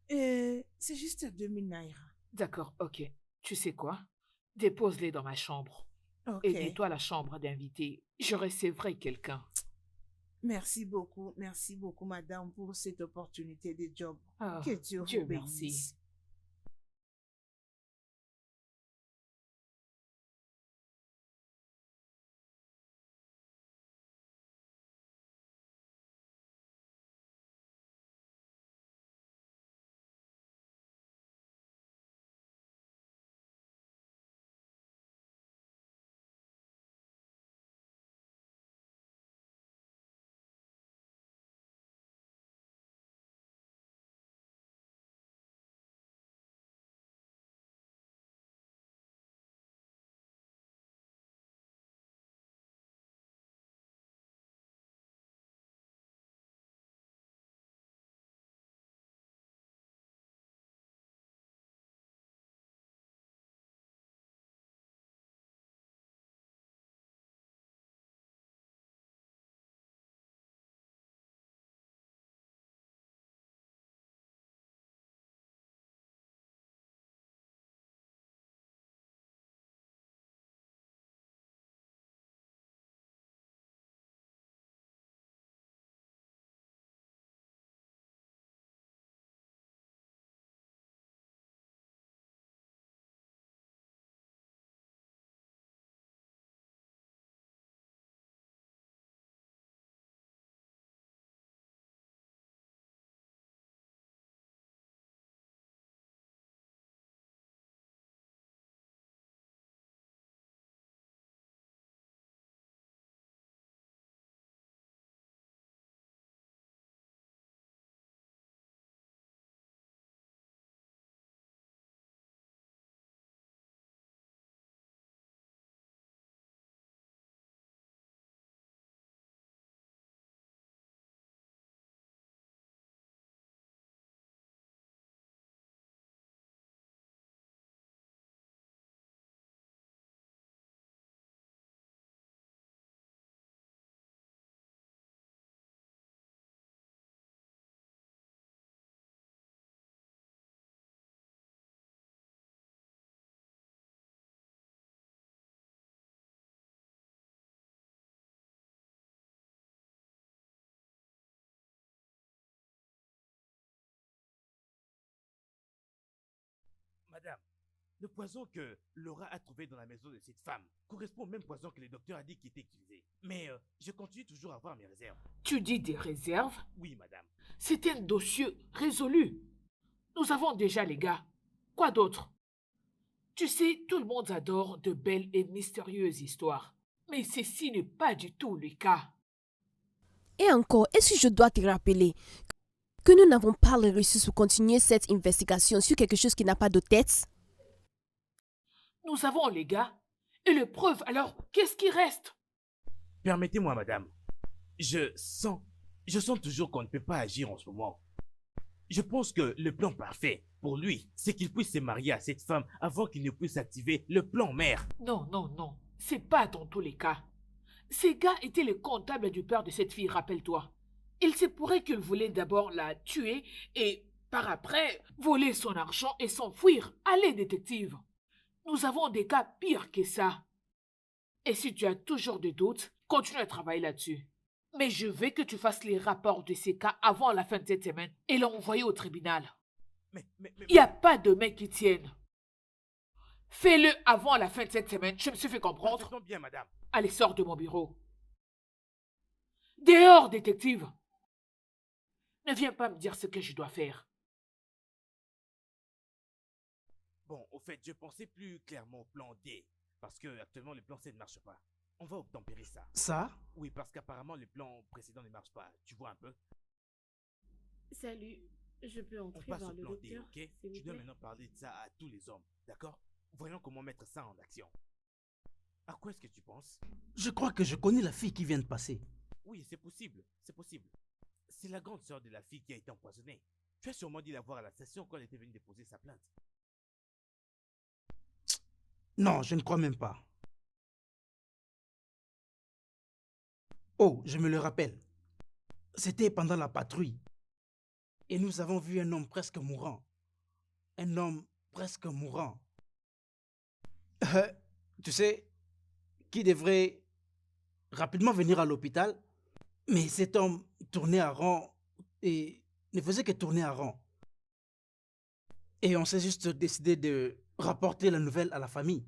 C: c'est juste 2000 naira.
E: D'accord, ok. Tu sais quoi? Dépose-les dans ma chambre.
C: Ok.
E: Et nettoie la chambre d'invité. Je recevrai quelqu'un.
C: Merci beaucoup, madame, pour cette opportunité de job.
E: Ah,
C: Que Dieu
E: Dieu
C: vous
E: merci.
C: bénisse.
A: Madame, le poison que Laura a trouvé dans la maison de cette femme correspond au même poison que le docteur a dit qui était utilisé. Mais je continue toujours à avoir mes réserves.
E: Tu dis des réserves?
A: Oui, madame.
E: C'est un dossier résolu. Nous avons déjà les gars. Quoi d'autre? Tu sais, tout le monde adore de belles et mystérieuses histoires. Mais ceci n'est pas du tout le cas.
D: Et encore, est-ce que je dois te rappeler que nous n'avons pas les ressources pour continuer cette investigation sur quelque chose qui n'a pas de tête?
E: Nous avons les gars. Et les preuves, alors, qu'est-ce qui reste?
A: Permettez-moi, madame. Je sens toujours qu'on ne peut pas agir en ce moment. Je pense que le plan parfait pour lui, c'est qu'il puisse se marier à cette femme avant qu'il ne puisse activer le plan mère.
E: Non, non, non. C'est pas dans tous les cas. Ces gars étaient les comptables du père de cette fille, rappelle-toi. Il se pourrait qu'ils voulaient d'abord la tuer et, par après, voler son argent et s'enfuir. Allez, détective. Nous avons des cas pires que ça. Et si tu as toujours des doutes, continue à travailler là-dessus. Mais je veux que tu fasses les rapports de ces cas avant la fin de cette semaine et l'envoyer au tribunal. Il n'y a pas de mecs qui tiennent. Fais-le avant la fin de cette semaine, je me suis fait comprendre.
A: Parfaitement bien, madame.
E: Allez, sors de mon bureau. Dehors, détective. Ne viens pas me dire ce que je dois faire.
A: Bon, au fait, je pensais plus clairement au plan D. Parce que actuellement, le plan C ne marche pas. On va obtempérer ça.
G: Ça?
A: Oui, parce qu'apparemment, le plan précédent ne marche pas. Tu vois un peu?
B: Salut, je peux
A: On
B: entrer
A: passe
B: voir
A: au
B: le
A: plan D,
B: docteur,
A: ok?
B: s'il
A: Tu
B: vous
A: dois
B: plaît?
A: maintenant parler de ça à tous les hommes, d'accord? Voyons comment mettre ça en action. À quoi est-ce que tu penses?
G: Je crois que je connais la fille qui vient de passer.
A: Oui, c'est possible, c'est possible. C'est la grande sœur de la fille qui a été empoisonnée. Tu as sûrement dû la voir à la station quand elle était venue déposer sa plainte.
G: Non, je ne crois même pas. Oh, je me le rappelle. C'était pendant la patrouille. Et nous avons vu un homme presque mourant. Un homme presque mourant. Tu sais, qui devrait rapidement venir à l'hôpital. Mais cet homme tournait à rond et ne faisait que tourner à rond. Et on s'est juste décidé de rapporter la nouvelle à la famille.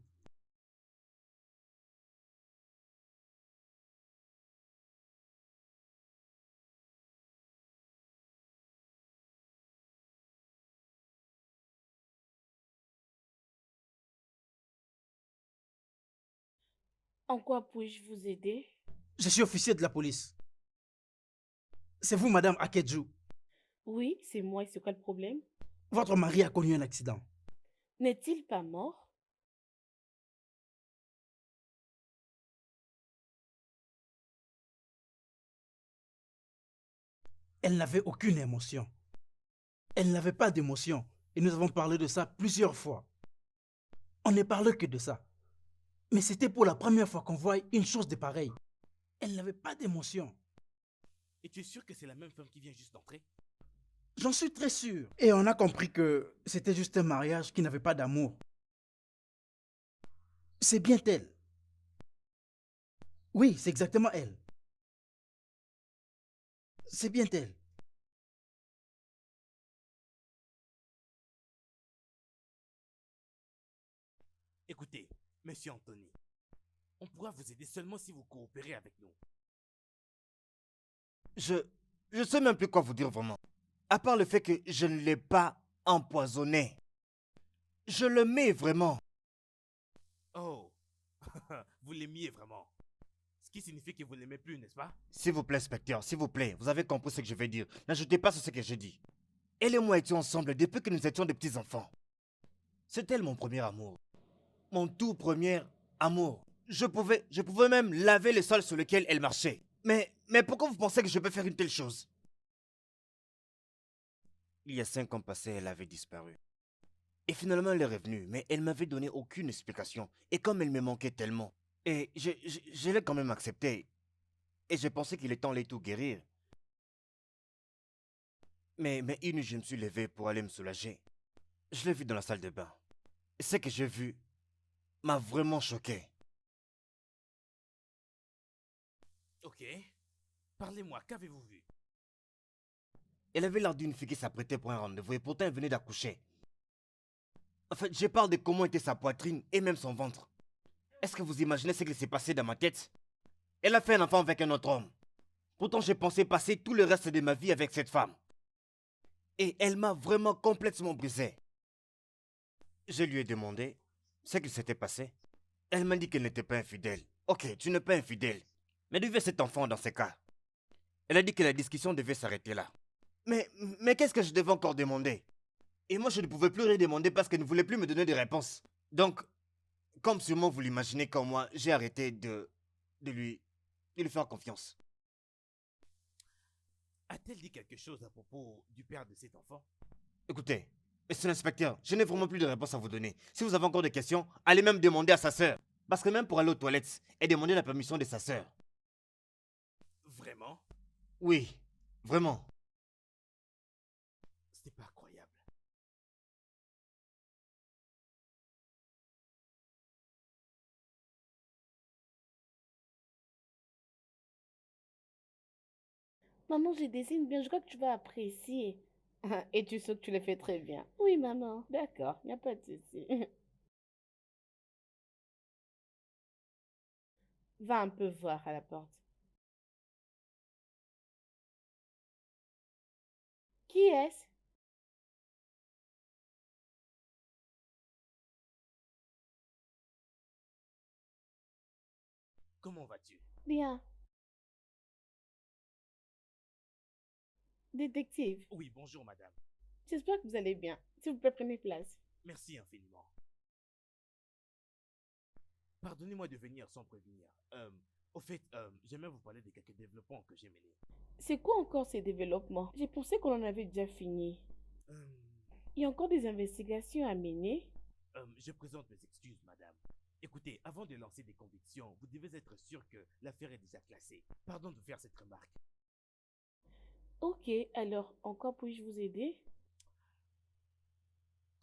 B: En quoi puis-je vous aider?
G: Je suis officier de la police. C'est vous, madame Akedjou.
B: Oui, c'est moi, et c'est quoi le problème?
G: Votre mari a connu un accident.
B: N'est-il pas mort?
G: Elle n'avait aucune émotion. Elle n'avait pas d'émotion. Et nous avons parlé de ça plusieurs fois. On ne parle que de ça. Mais c'était pour la première fois qu'on voit une chose de pareille. Elle n'avait pas d'émotion.
A: Et tu es sûr que c'est la même femme qui vient juste d'entrer?
G: J'en suis très sûr. Et on a compris que c'était juste un mariage qui n'avait pas d'amour. C'est bien elle. Oui, c'est exactement elle. C'est bien elle.
A: Écoutez, monsieur Anthony, on pourra vous aider seulement si vous coopérez avec nous.
F: Je sais même plus quoi vous dire vraiment. À part le fait que je ne l'ai pas empoisonné. Je le mets vraiment.
A: Oh, vous l'aimiez vraiment. Ce qui signifie que vous ne l'aimez plus, n'est-ce pas?
F: S'il vous plaît, inspecteur, s'il vous plaît, vous avez compris ce que je vais dire. N'ajoutez pas sur ce que j'ai dit. Elle et moi étions ensemble depuis que nous étions des petits enfants. C'est elle mon premier amour. Mon tout premier amour. Je pouvais même laver le sol sur lequel elle marchait. Mais pourquoi vous pensez que je peux faire une telle chose? Il y a 5 ans passés, elle avait disparu. Et finalement, elle est revenue, mais elle m'avait donné aucune explication. Et comme elle me manquait tellement, et je l'ai quand même accepté. Et j'ai pensé qu'il est temps de tout guérir. Mais une nuit, je me suis levé pour aller me soulager. Je l'ai vue dans la salle de bain. Et ce que j'ai vu m'a vraiment choqué.
A: Ok. Parlez-moi, qu'avez-vous vu?
F: Elle avait l'air d'une fille qui s'apprêtait pour un rendez-vous et pourtant elle venait d'accoucher. En fait, je parle de comment était sa poitrine et même son ventre. Est-ce que vous imaginez ce qui s'est passé dans ma tête? Elle a fait un enfant avec un autre homme. Pourtant, j'ai pensé passer tout le reste de ma vie avec cette femme. Et elle m'a vraiment complètement brisé. Je lui ai demandé ce qui s'était passé. Elle m'a dit qu'elle n'était pas infidèle. Ok, tu n'es pas infidèle. Mais d'où vient cet enfant dans ce cas? Elle a dit que la discussion devait s'arrêter là. Mais qu'est-ce que je devais encore demander? Et moi, je ne pouvais plus rien demander parce qu'elle ne voulait plus me donner des réponses. Donc, comme sûrement vous l'imaginez comme moi, j'ai arrêté de lui faire confiance.
A: A-t-elle dit quelque chose à propos du père de cet enfant?
F: Écoutez, monsieur l'inspecteur, je n'ai vraiment plus de réponse à vous donner. Si vous avez encore des questions, allez même demander à sa sœur. Parce que même pour aller aux toilettes, elle demandait la permission de sa sœur.
A: Vraiment?
F: Oui, vraiment.
A: C'est pas croyable.
B: Maman, je dessine bien, je crois que tu vas apprécier. Et tu sais que tu le fais très bien. Oui, maman. D'accord, il n'y a pas de souci. Va un peu voir à la porte. Qui est-ce?
A: Comment vas-tu?
B: Bien. Détective,
A: Oui, bonjour madame.
B: j'espère que vous allez bien. S'il vous plaît, prenez place.
A: Merci infiniment. Pardonnez-moi de venir sans prévenir. Au fait, j'aimerais vous parler de quelques développements que j'ai menés.
B: C'est quoi encore ces développements? J'ai pensé qu'on en avait déjà fini.
A: Euh,
B: Il y a encore des investigations à mener.
A: je présente mes excuses, madame. Écoutez, avant de lancer des convictions, vous devez être sûr que l'affaire est déjà classée. Pardon de vous faire cette remarque.
B: Ok, alors, encore puis-je vous aider?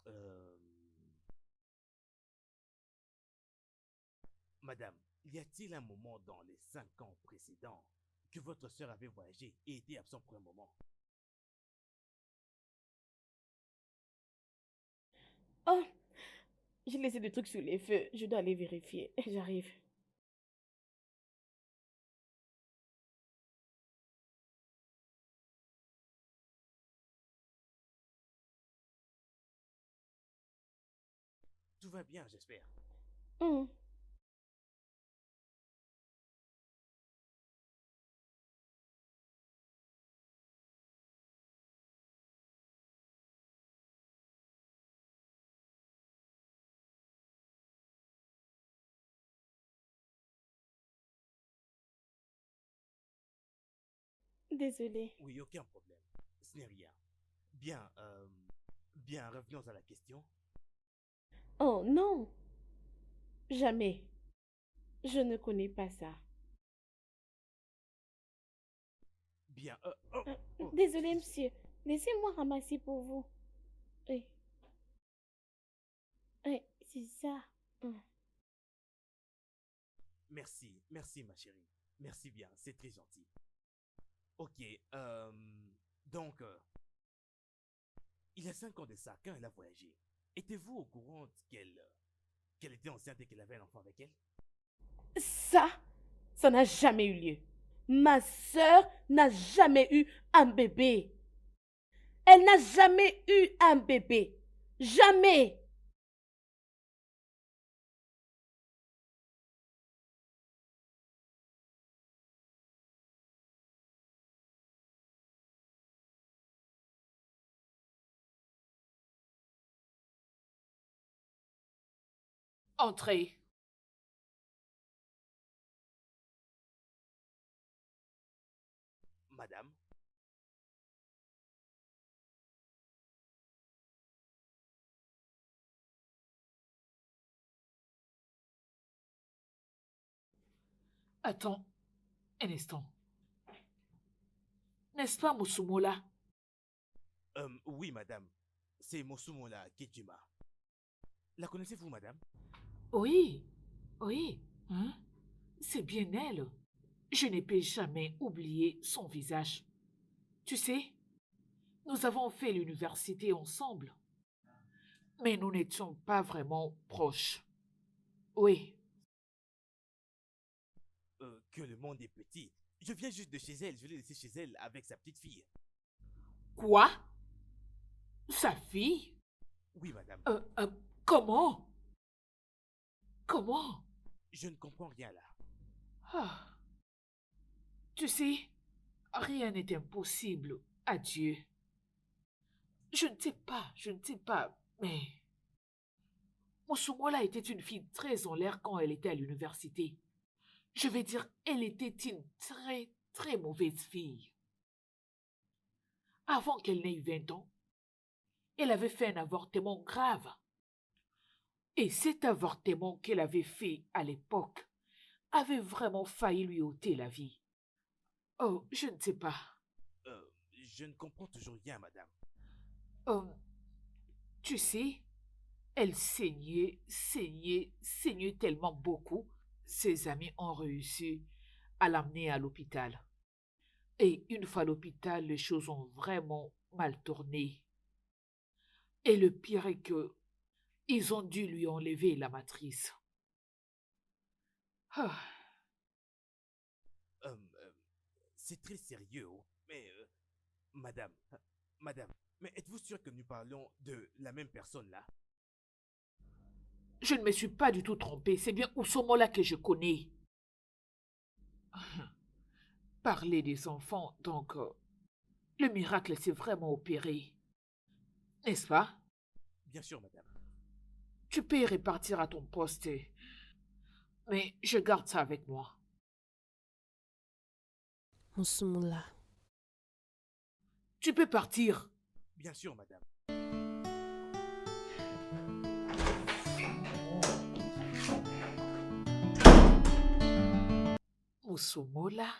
A: Euh, Madame, y a-t-il un moment dans les 5 ans précédents que votre sœur avait voyagé et été absent pour un moment?
B: Oh, j'ai laissé des trucs sur les feux. Je dois aller vérifier. J'arrive.
A: Tout va bien, j'espère.
B: Hum. Désolée.
A: Oui, aucun problème. Ce n'est rien. Bien, bien, revenons à la question.
B: Oh non, jamais. Je ne connais pas ça.
A: Bien,
B: Désolée, monsieur. Laissez-moi ramasser pour vous. Oui, oui, c'est ça. Hum.
A: merci, merci ma chérie. Merci bien, c'est très gentil. Ok, donc, il y a 5 ans de ça, quand elle a voyagé, étiez-vous au courant qu'elle était enceinte et qu'elle avait un enfant avec elle?
B: Ça n'a jamais eu lieu. Ma sœur n'a jamais eu un bébé. Elle n'a jamais eu un bébé. Jamais.
E: Entrez.
A: Madame?
E: Attends un instant. N'est-ce pas Musumola?
A: Oui, madame. C'est Mosumola Kejima. La connaissez-vous, madame?
E: Oui, oui. Hein? C'est bien elle. Je ne peux jamais oublier son visage. Tu sais, nous avons fait l'université ensemble. Mais nous n'étions pas vraiment proches. Oui,
A: Que le monde est petit. Je viens juste de chez elle. Je l'ai laissé chez elle avec sa petite fille.
E: quoi? Sa fille?
A: Oui, madame.
E: Comment? Comment?
A: Je ne comprends rien là.
E: Ah. Tu sais, rien n'est impossible à Dieu. Je ne sais pas, mais Mosumola était une fille très en l'air quand elle était à l'université. Je vais dire, elle était une très, très mauvaise fille. Avant qu'elle n'ait 20 ans, elle avait fait un avortement grave. Et cet avortement qu'elle avait fait à l'époque avait vraiment failli lui ôter la vie. Oh, je ne sais pas.
A: Je ne comprends toujours rien, madame.
E: Tu sais, elle saignait tellement beaucoup. Ses amis ont réussi à l'amener à l'hôpital. Et une fois à l'hôpital, les choses ont vraiment mal tourné. Et le pire est que ils ont dû lui enlever la matrice. Ah,
A: C'est très sérieux, oh. Mais, madame, mais êtes-vous sûr que nous parlons de la même personne là?
E: je ne me suis pas du tout trompée. C'est bien Usomola que je connais. Parler des enfants, donc, le miracle s'est vraiment opéré. N'est-ce pas?
A: Bien sûr, madame.
E: Tu peux y repartir à ton poste. Mais je garde ça avec moi.
D: Moussoumula.
E: Tu peux partir.
A: Bien sûr, madame.
E: Moussomola?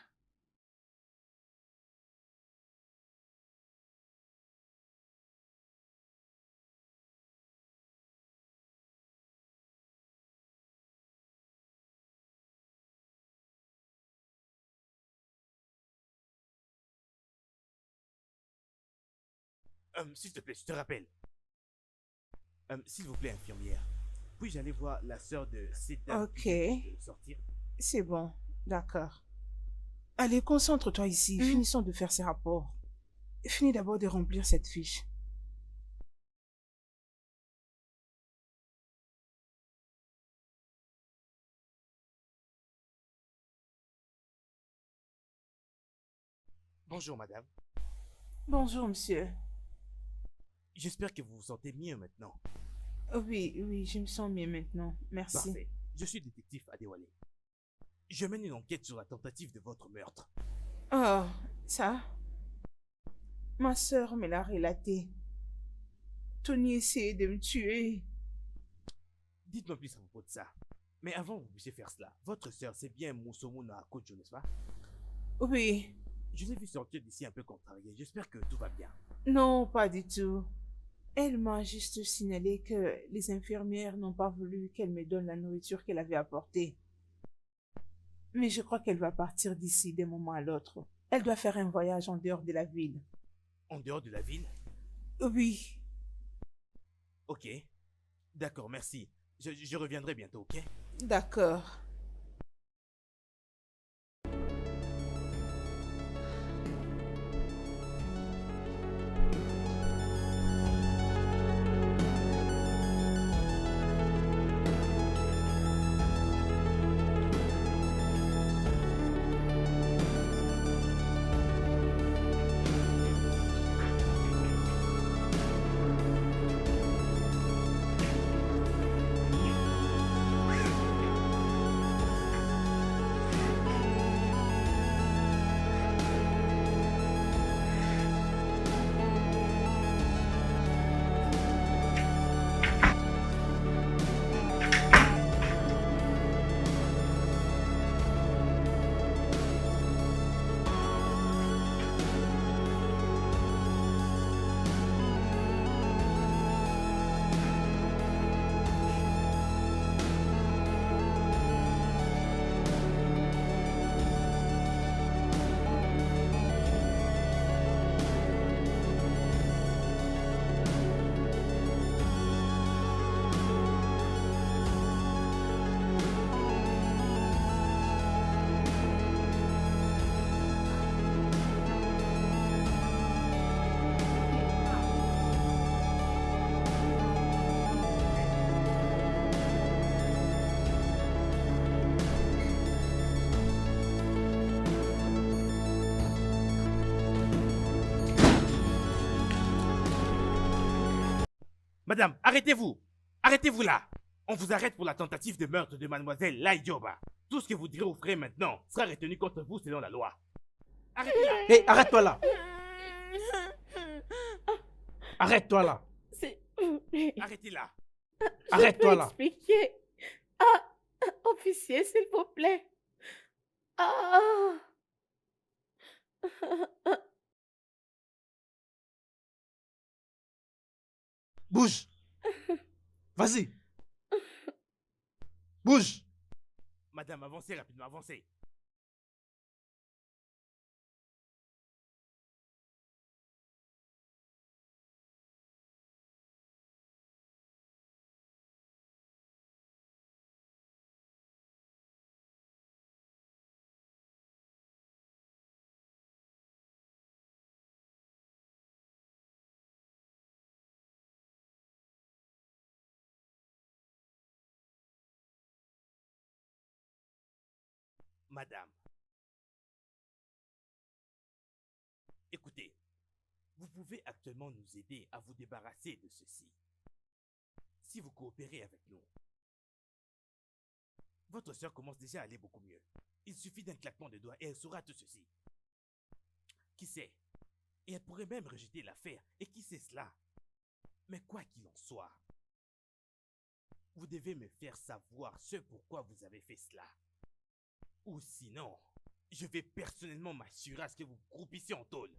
A: S'il te plaît, je te rappelle. S'il vous plaît, infirmière. Puis-je aller voir la sœur de cette dame
C: Ok.
A: qui vient de sortir?
C: C'est bon, d'accord. Allez, concentre-toi ici. Finissons de faire ces rapports. Finis d'abord de remplir cette fiche.
A: Bonjour, madame.
C: Bonjour, monsieur.
A: J'espère que vous vous sentez mieux maintenant.
C: Oui, je me sens mieux maintenant. Merci.
A: Parfait. Je suis détective Adewale. Je mène une enquête sur la tentative de votre meurtre.
C: Oh, ça? Ma sœur me l'a relaté. Tony essayait de me tuer.
A: Dites-moi plus à propos de ça. Mais avant que vous puissiez faire cela, votre sœur, c'est bien Musomuna Kojo, n'est-ce pas?
C: Oui.
A: Je l'ai vu sortir d'ici un peu contrariée. J'espère que tout va bien.
C: Non, pas du tout. Elle m'a juste signalé que les infirmières n'ont pas voulu qu'elle me donne la nourriture qu'elle avait apportée. Mais je crois qu'elle va partir d'ici d'un moment à l'autre. Elle doit faire un voyage en dehors de la ville.
A: En dehors de la ville?
C: Oui.
A: Ok. D'accord, merci. Je reviendrai bientôt, ok?
C: D'accord.
A: Madame, arrêtez-vous. Arrêtez-vous là. On vous arrête pour la tentative de meurtre de mademoiselle Laïdioba. Tout ce que vous direz au frère maintenant sera retenu contre vous selon la loi. Arrêtez là.
G: Hé, arrête-toi là. Arrête-toi là.
B: C'est...
A: Arrêtez là.
G: Arrête-toi là.
B: Expliquer. Ah, officier, s'il vous plaît. Ah.
G: Bouge. Vas-y. Bouge.
A: Madame, avancez rapidement, avancez. Madame, écoutez, vous pouvez actuellement nous aider à vous débarrasser de ceci. Si vous coopérez avec nous, votre sœur commence déjà à aller beaucoup mieux. Il suffit d'un claquement de doigts et elle saura tout ceci. Qui sait? Et elle pourrait même rejeter l'affaire. Et qui sait cela? Mais quoi qu'il en soit, vous devez me faire savoir ce pourquoi vous avez fait cela. Ou sinon, je vais personnellement m'assurer à ce que vous groupissiez en tôle.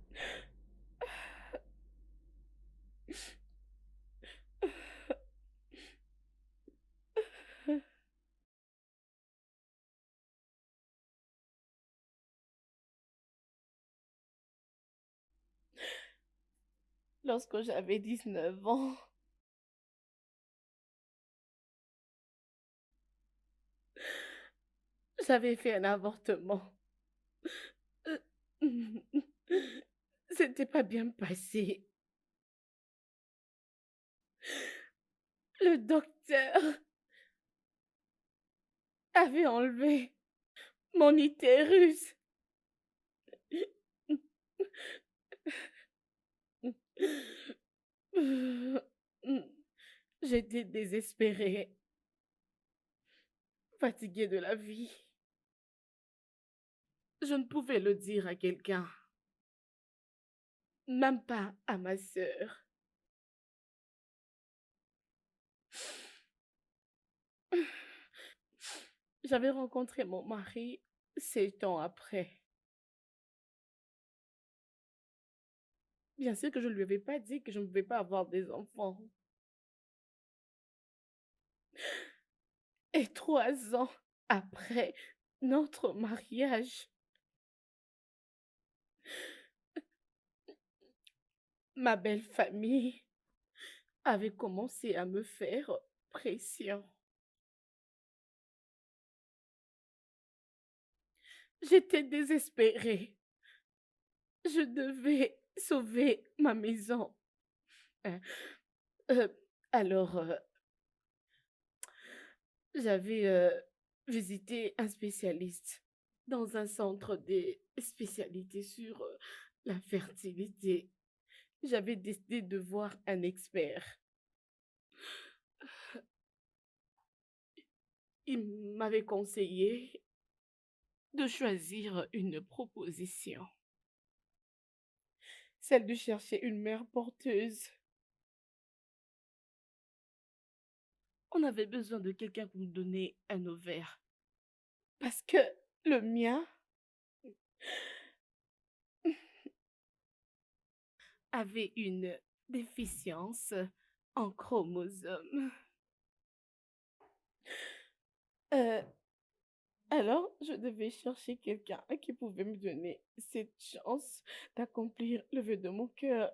B: Lorsque j'avais 19 ans, j'avais fait un avortement. C'était pas bien passé. Le docteur avait enlevé mon utérus. J'étais désespérée, fatiguée de la vie. Je ne pouvais le dire à quelqu'un, même pas à ma sœur. J'avais rencontré mon mari 7 ans après. Bien sûr que je ne lui avais pas dit que je ne pouvais pas avoir des enfants. Et 3 ans après notre mariage, ma belle famille avait commencé à me faire pression. J'étais désespérée. Je devais sauver ma maison. Euh, euh, alors, j'avais visité un spécialiste dans un centre des spécialités sur la fertilité. J'avais décidé de voir un expert. Il m'avait conseillé de choisir une proposition, celle de chercher une mère porteuse. On avait besoin de quelqu'un pour nous donner un ovaire, parce que le mien avait une déficience en chromosomes. Alors, je devais chercher quelqu'un qui pouvait me donner cette chance d'accomplir le vœu de mon cœur.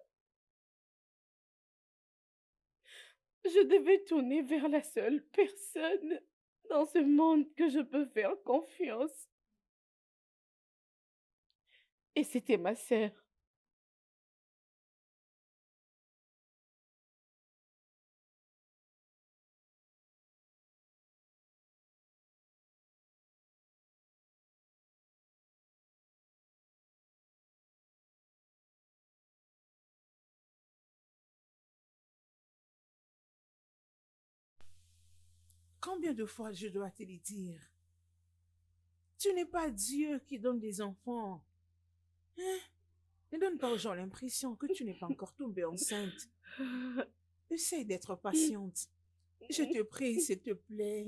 B: Je devais tourner vers la seule personne dans ce monde que je peux faire confiance. Et c'était ma sœur.
C: Combien de fois je dois te le dire? Tu n'es pas Dieu qui donne des enfants. Hein? Ne donne pas aux gens l'impression que tu n'es pas encore tombée enceinte. Essaye d'être patiente. Je te prie, s'il te plaît.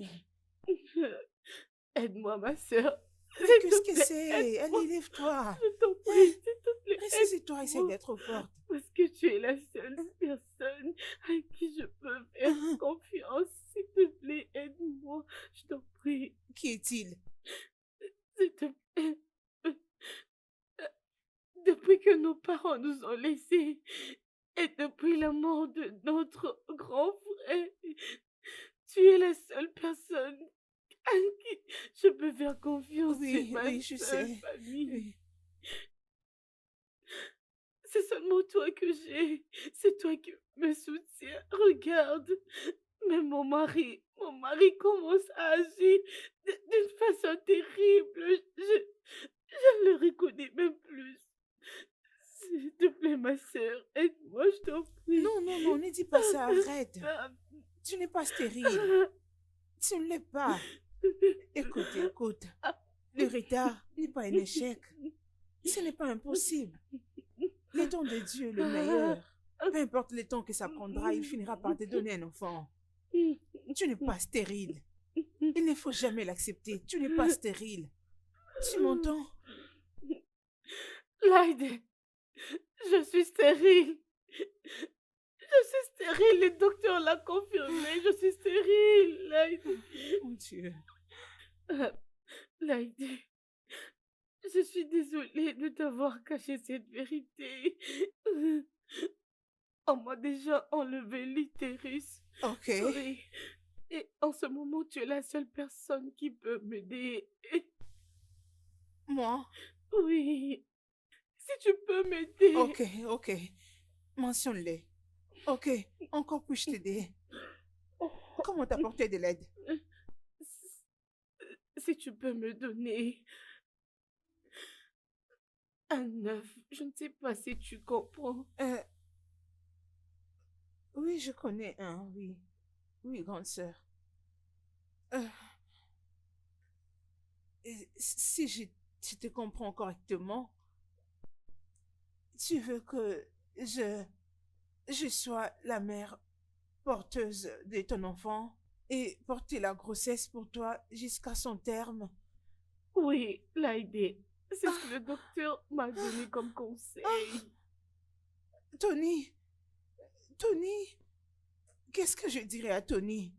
B: Aide-moi, ma sœur.
C: Mais qu'est-ce que c'est? Allez, lève-toi.
B: Je t'en prie, s'il te plaît.
C: Ressaisis-toi, essaye
B: aide-moi.
C: d'être forte.
B: Parce que tu es la seule personne à qui je peux faire confiance. S'il te plaît, aide-moi. Je t'en prie.
C: Qui est-il?
B: S'il te plaît. Depuis que nos parents nous ont laissés et depuis la mort de notre grand frère, tu es la seule personne à qui je peux faire confiance.
C: Oui,
B: C'est ma
C: oui, je
B: seule
C: sais.
B: famille.
C: Oui.
B: C'est seulement toi que j'ai. C'est toi qui me soutiens. Regarde, même mon mari commence à agir d'une façon terrible. Je ne le reconnais même plus. S'il te plaît, ma sœur, aide-moi, je t'en prie.
C: Non, non, non, ne dis pas ça, arrête. Tu n'es pas stérile. Tu ne l'es pas. Écoute, écoute. Le retard n'est pas un échec. Ce n'est pas impossible. Le temps de Dieu est le meilleur. Peu importe le temps que ça prendra, il finira par te donner un enfant. Tu n'es pas stérile. Il ne faut jamais l'accepter. Tu n'es pas stérile. Tu m'entends?
B: Laide, je suis stérile. Je suis stérile, le docteur l'a confirmé. Je suis stérile, Laide.
C: Mon Dieu.
B: Laide, je suis désolée de t'avoir caché cette vérité. On m'a déjà enlevé l'utérus.
C: Ok.
B: Oui. Et en ce moment, tu es la seule personne qui peut m'aider.
C: Moi?
B: Oui. Si tu peux m'aider.
C: Ok, ok. Mentionne-les. Ok, encore puis-je t'aider? Comment t'apporter de l'aide?
B: Si tu peux me donner un œuf, je ne sais pas si tu comprends.
C: Oui, je connais un, oui. Oui, grande sœur. Si je te comprends correctement, tu veux que je sois la mère porteuse de ton enfant et porter la grossesse pour toi jusqu'à son terme?
B: Oui, Laide, c'est ce que le docteur m'a donné comme conseil.
C: Tony, qu'est-ce que je dirais à Tony?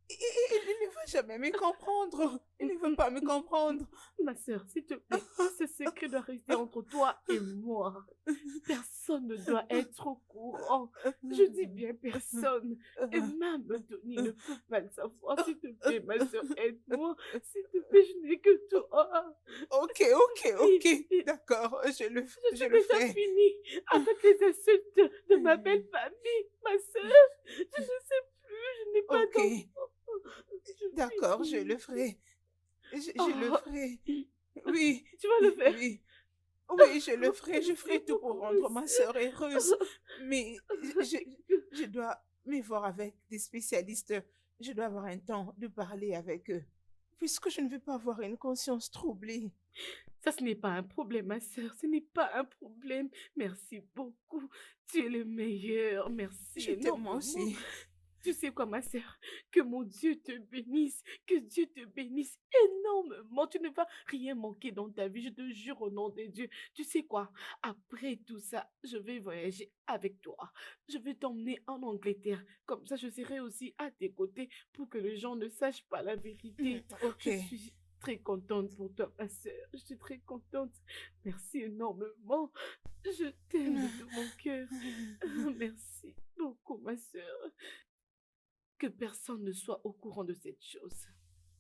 C: Il ne va jamais me comprendre. Il ne veut pas me comprendre.
B: Ma sœur, s'il te plaît, ce secret doit rester entre toi et moi. Personne ne doit être au courant. Je dis bien personne. Et même Tony ne peut pas le savoir. S'il te plaît, ma sœur, aide-moi. S'il te plaît, je n'ai que toi.
C: Ok. D'accord, je le
B: Je déjà
C: ferai.
B: fini avec les insultes de ma belle famille, ma sœur. Je ne sais plus, je n'ai pas
C: Ok.
B: d'enfant.
C: D'accord, je le ferai. Je le ferai. Oui.
B: Tu vas le faire?
C: Oui. Oui, je le ferai. Je ferai tout pour rendre ma sœur heureuse. Mais je dois me voir avec des spécialistes. Je dois avoir un temps de parler avec eux. Puisque je ne veux pas avoir une conscience troublée.
B: Ça, ce n'est pas un problème, ma sœur. Ce n'est pas un problème. Merci beaucoup. Tu es le meilleur. Merci.
C: Je t'aime moi aussi.
B: Tu sais quoi, ma sœur? Que mon Dieu te bénisse. Que Dieu te bénisse énormément. Tu ne vas rien manquer dans ta vie. Je te jure au nom de Dieu. Tu sais quoi? Après tout ça, je vais voyager avec toi. Je vais t'emmener en Angleterre. Comme ça, je serai aussi à tes côtés pour que les gens ne sachent pas la vérité.
C: Ok.
B: Je suis très contente pour toi, ma sœur. Je suis très contente. Merci énormément. Je t'aime de tout mon cœur. Merci beaucoup, ma sœur. Que personne ne soit au courant de cette chose.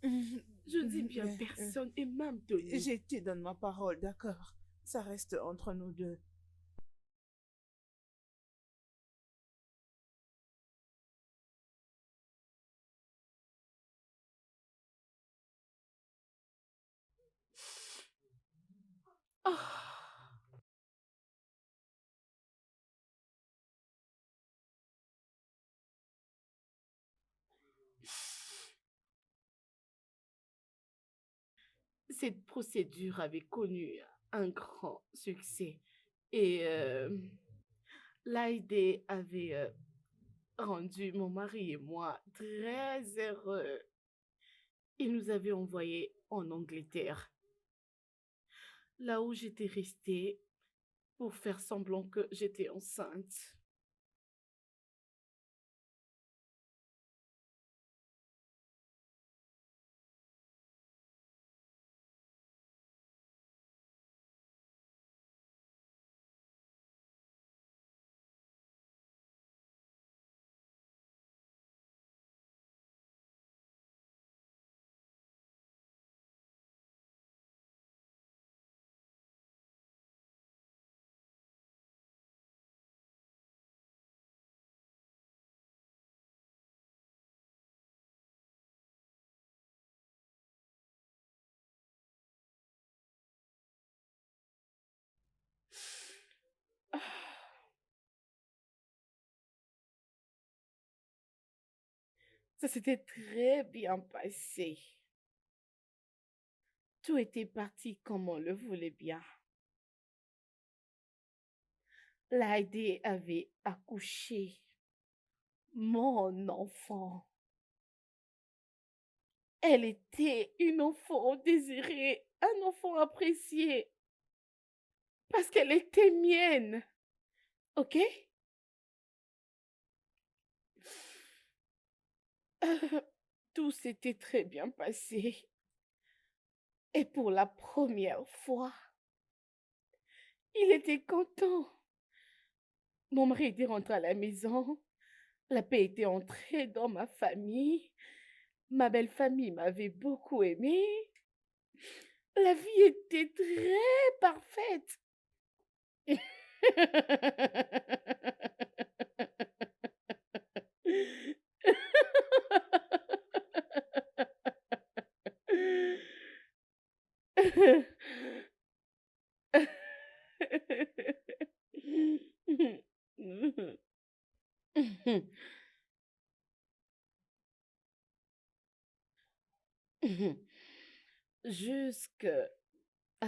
B: Je dis bien personne, et même Tony.
C: Je te donne ma parole, d'accord? Ça reste entre nous deux.
B: cette procédure avait connu un grand succès et l'AID avait rendu mon mari et moi très heureux. Il nous avait envoyés en Angleterre, là où j'étais restée pour faire semblant que j'étais enceinte. Ça s'était très bien passé. Tout était parti comme on le voulait bien. L'AID avait accouché mon enfant. Elle était une enfant désirée, un enfant apprécié, parce qu'elle était mienne. Ok? Tout s'était très bien passé. Et pour la première fois, il était content. Mon mari était rentré à la maison. La paix était entrée dans ma famille. Ma belle famille m'avait beaucoup aimée. La vie était très parfaite. Jusqu'à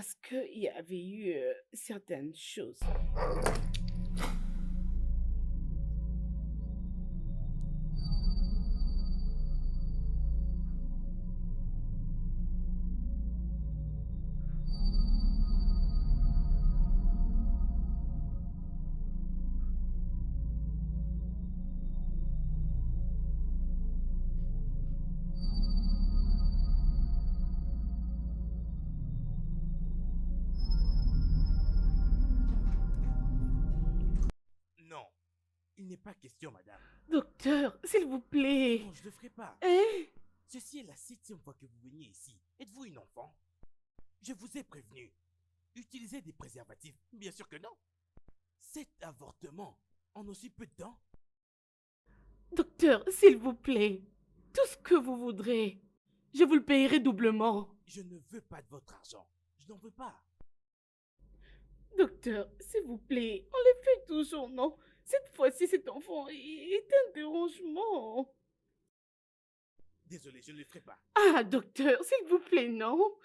B: ce qu'il y avait eu certaines choses.
A: Non, il n'est pas question, madame.
B: Docteur, s'il vous plaît.
A: Non, je ne le ferai pas.
B: Hein?
A: Ceci est la 7e fois que vous veniez ici. Êtes-vous une enfant? Je vous ai prévenu. Utilisez des préservatifs. Bien sûr que non. Cet avortement en aussi peu de temps.
B: Docteur, s'il vous plaît. Tout ce que vous voudrez. Je vous le payerai doublement.
A: Je ne veux pas de votre argent. Je n'en veux pas.
B: Docteur, s'il vous plaît, on le fait toujours, non? Cette fois-ci, cet enfant est un dérangement.
A: Désolé, je ne le ferai pas.
B: Ah, docteur, s'il vous plaît, non?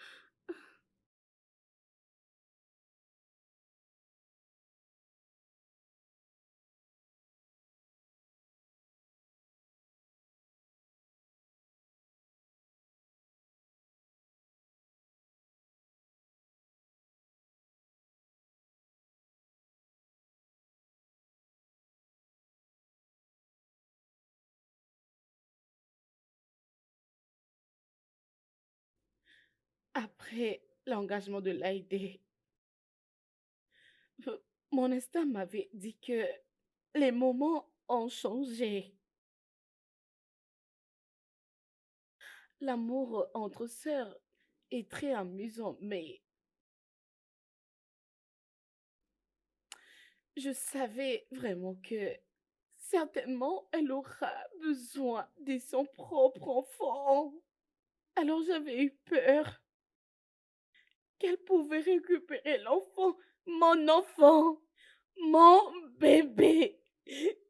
B: Après l'engagement de l'AID, mon instinct m'avait dit que les moments ont changé. L'amour entre sœurs est très amusant, mais je savais vraiment que certainement elle aura besoin de son propre enfant. Alors j'avais eu peur qu'elle pouvait récupérer l'enfant, mon bébé.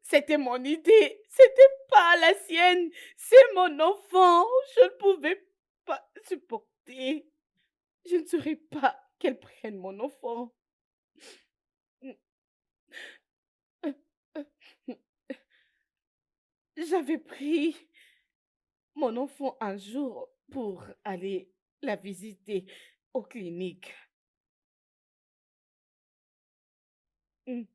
B: C'était mon idée, c'était pas la sienne, c'est mon enfant, je ne pouvais pas supporter. je ne saurais pas qu'elle prenne mon enfant. J'avais pris mon enfant un jour pour aller la visiter aux cliniques. Mm.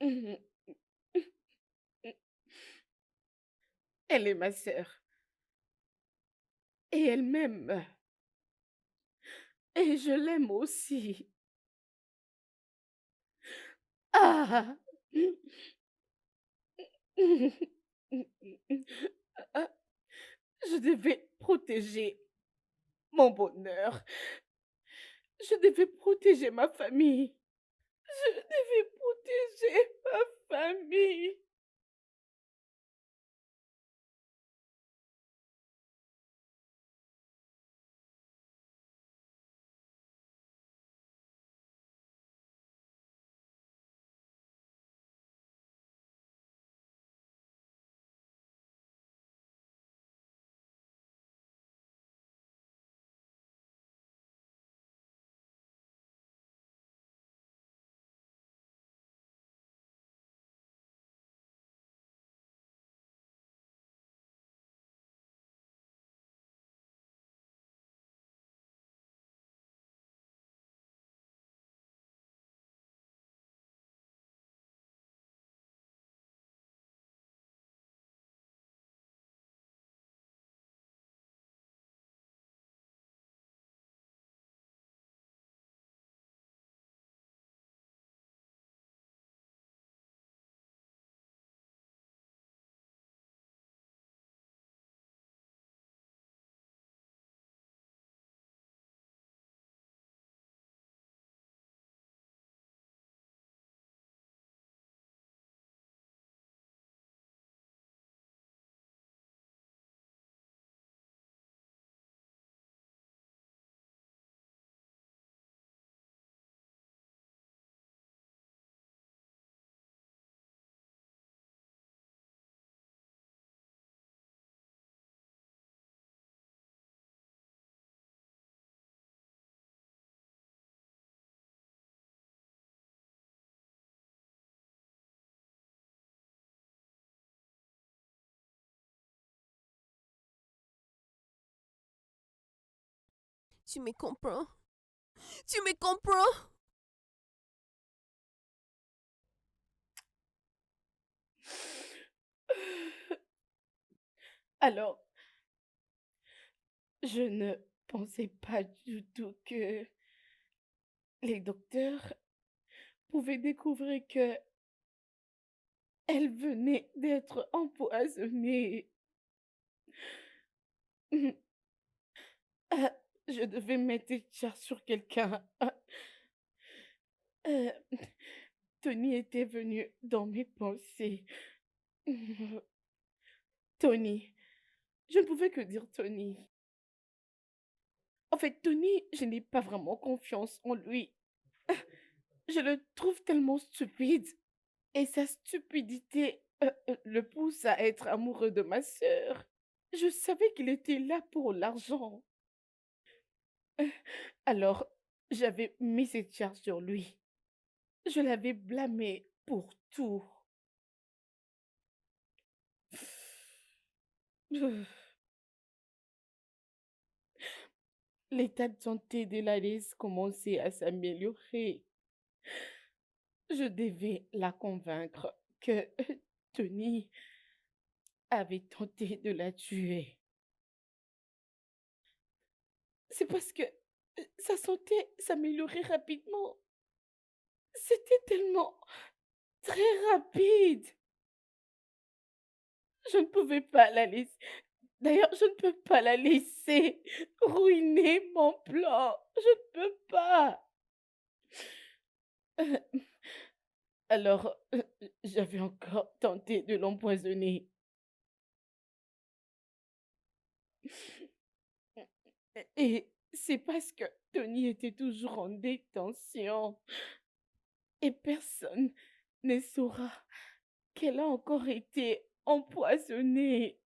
B: Mm. Elle est ma sœur et elle m'aime et je l'aime aussi. Ah! Ah, je devais protéger mon bonheur. Je devais protéger ma famille. Je devais protéger ma famille.
D: Tu me comprends? Tu me comprends?
B: Alors, je ne pensais pas du tout que les docteurs pouvaient découvrir que elle venait d'être empoisonnée. Ah, je devais mettre des chars sur quelqu'un. Euh, Tony était venu dans mes pensées. Tony. Je ne pouvais que dire Tony. En fait, Tony, je n'ai pas vraiment confiance en lui. Je le trouve tellement stupide. Et sa stupidité le pousse à être amoureux de ma sœur. Je savais qu'il était là pour l'argent. Alors, j'avais mis cette charge sur lui. Je l'avais blâmé pour tout. L'état de santé de Lalise commençait à s'améliorer. Je devais la convaincre que Tony avait tenté de la tuer. C'est parce que sa santé s'améliorait rapidement. C'était tellement très rapide. Je ne pouvais pas la laisser. D'ailleurs, je ne peux pas la laisser ruiner mon plan. Je ne peux pas. Euh, Alors, j'avais encore tenté de l'empoisonner. Et c'est parce que Tony était toujours en détention. Et personne ne saura qu'elle a encore été empoisonnée.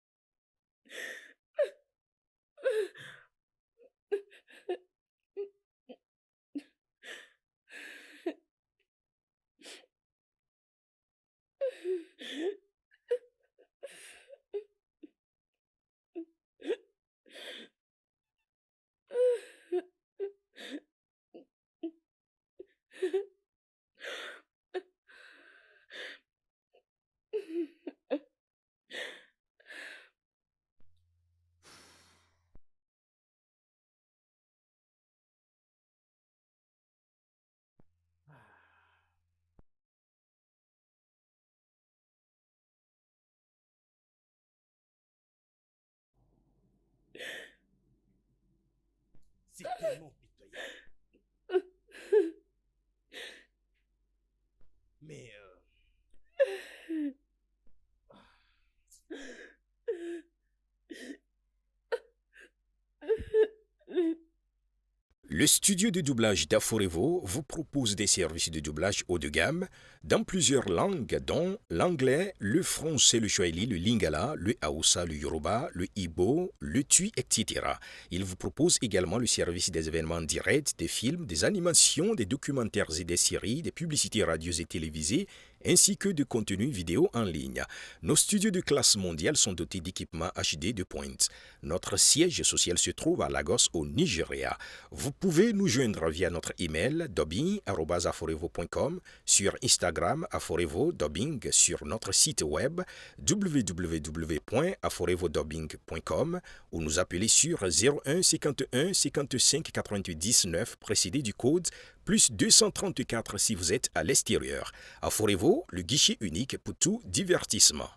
A: C'est tellement pitoyable. Mais
I: Le studio de doublage d'Aforevo vous propose des services de doublage haut de gamme dans plusieurs langues, dont l'anglais, le français, le swahili, le lingala, le haoussa, le yoruba, le igbo, le tui, etc. Il vous propose également le service des événements directs, des films, des animations, des documentaires et des séries, des publicités radios et télévisées, ainsi que de contenus vidéo en ligne. Nos studios de classe mondiale sont dotés d'équipements HD de pointe. Notre siège social se trouve à Lagos, au Nigeria. Vous pouvez nous joindre via notre email dubbing@aforevo.com, sur Instagram aforevo-dubbing, sur notre site web www.aforevodubbing.com ou nous appeler sur 01 51 55 99 précédé du code plus 234 si vous êtes à l'extérieur. Aforevo, le guichet unique pour tout divertissement.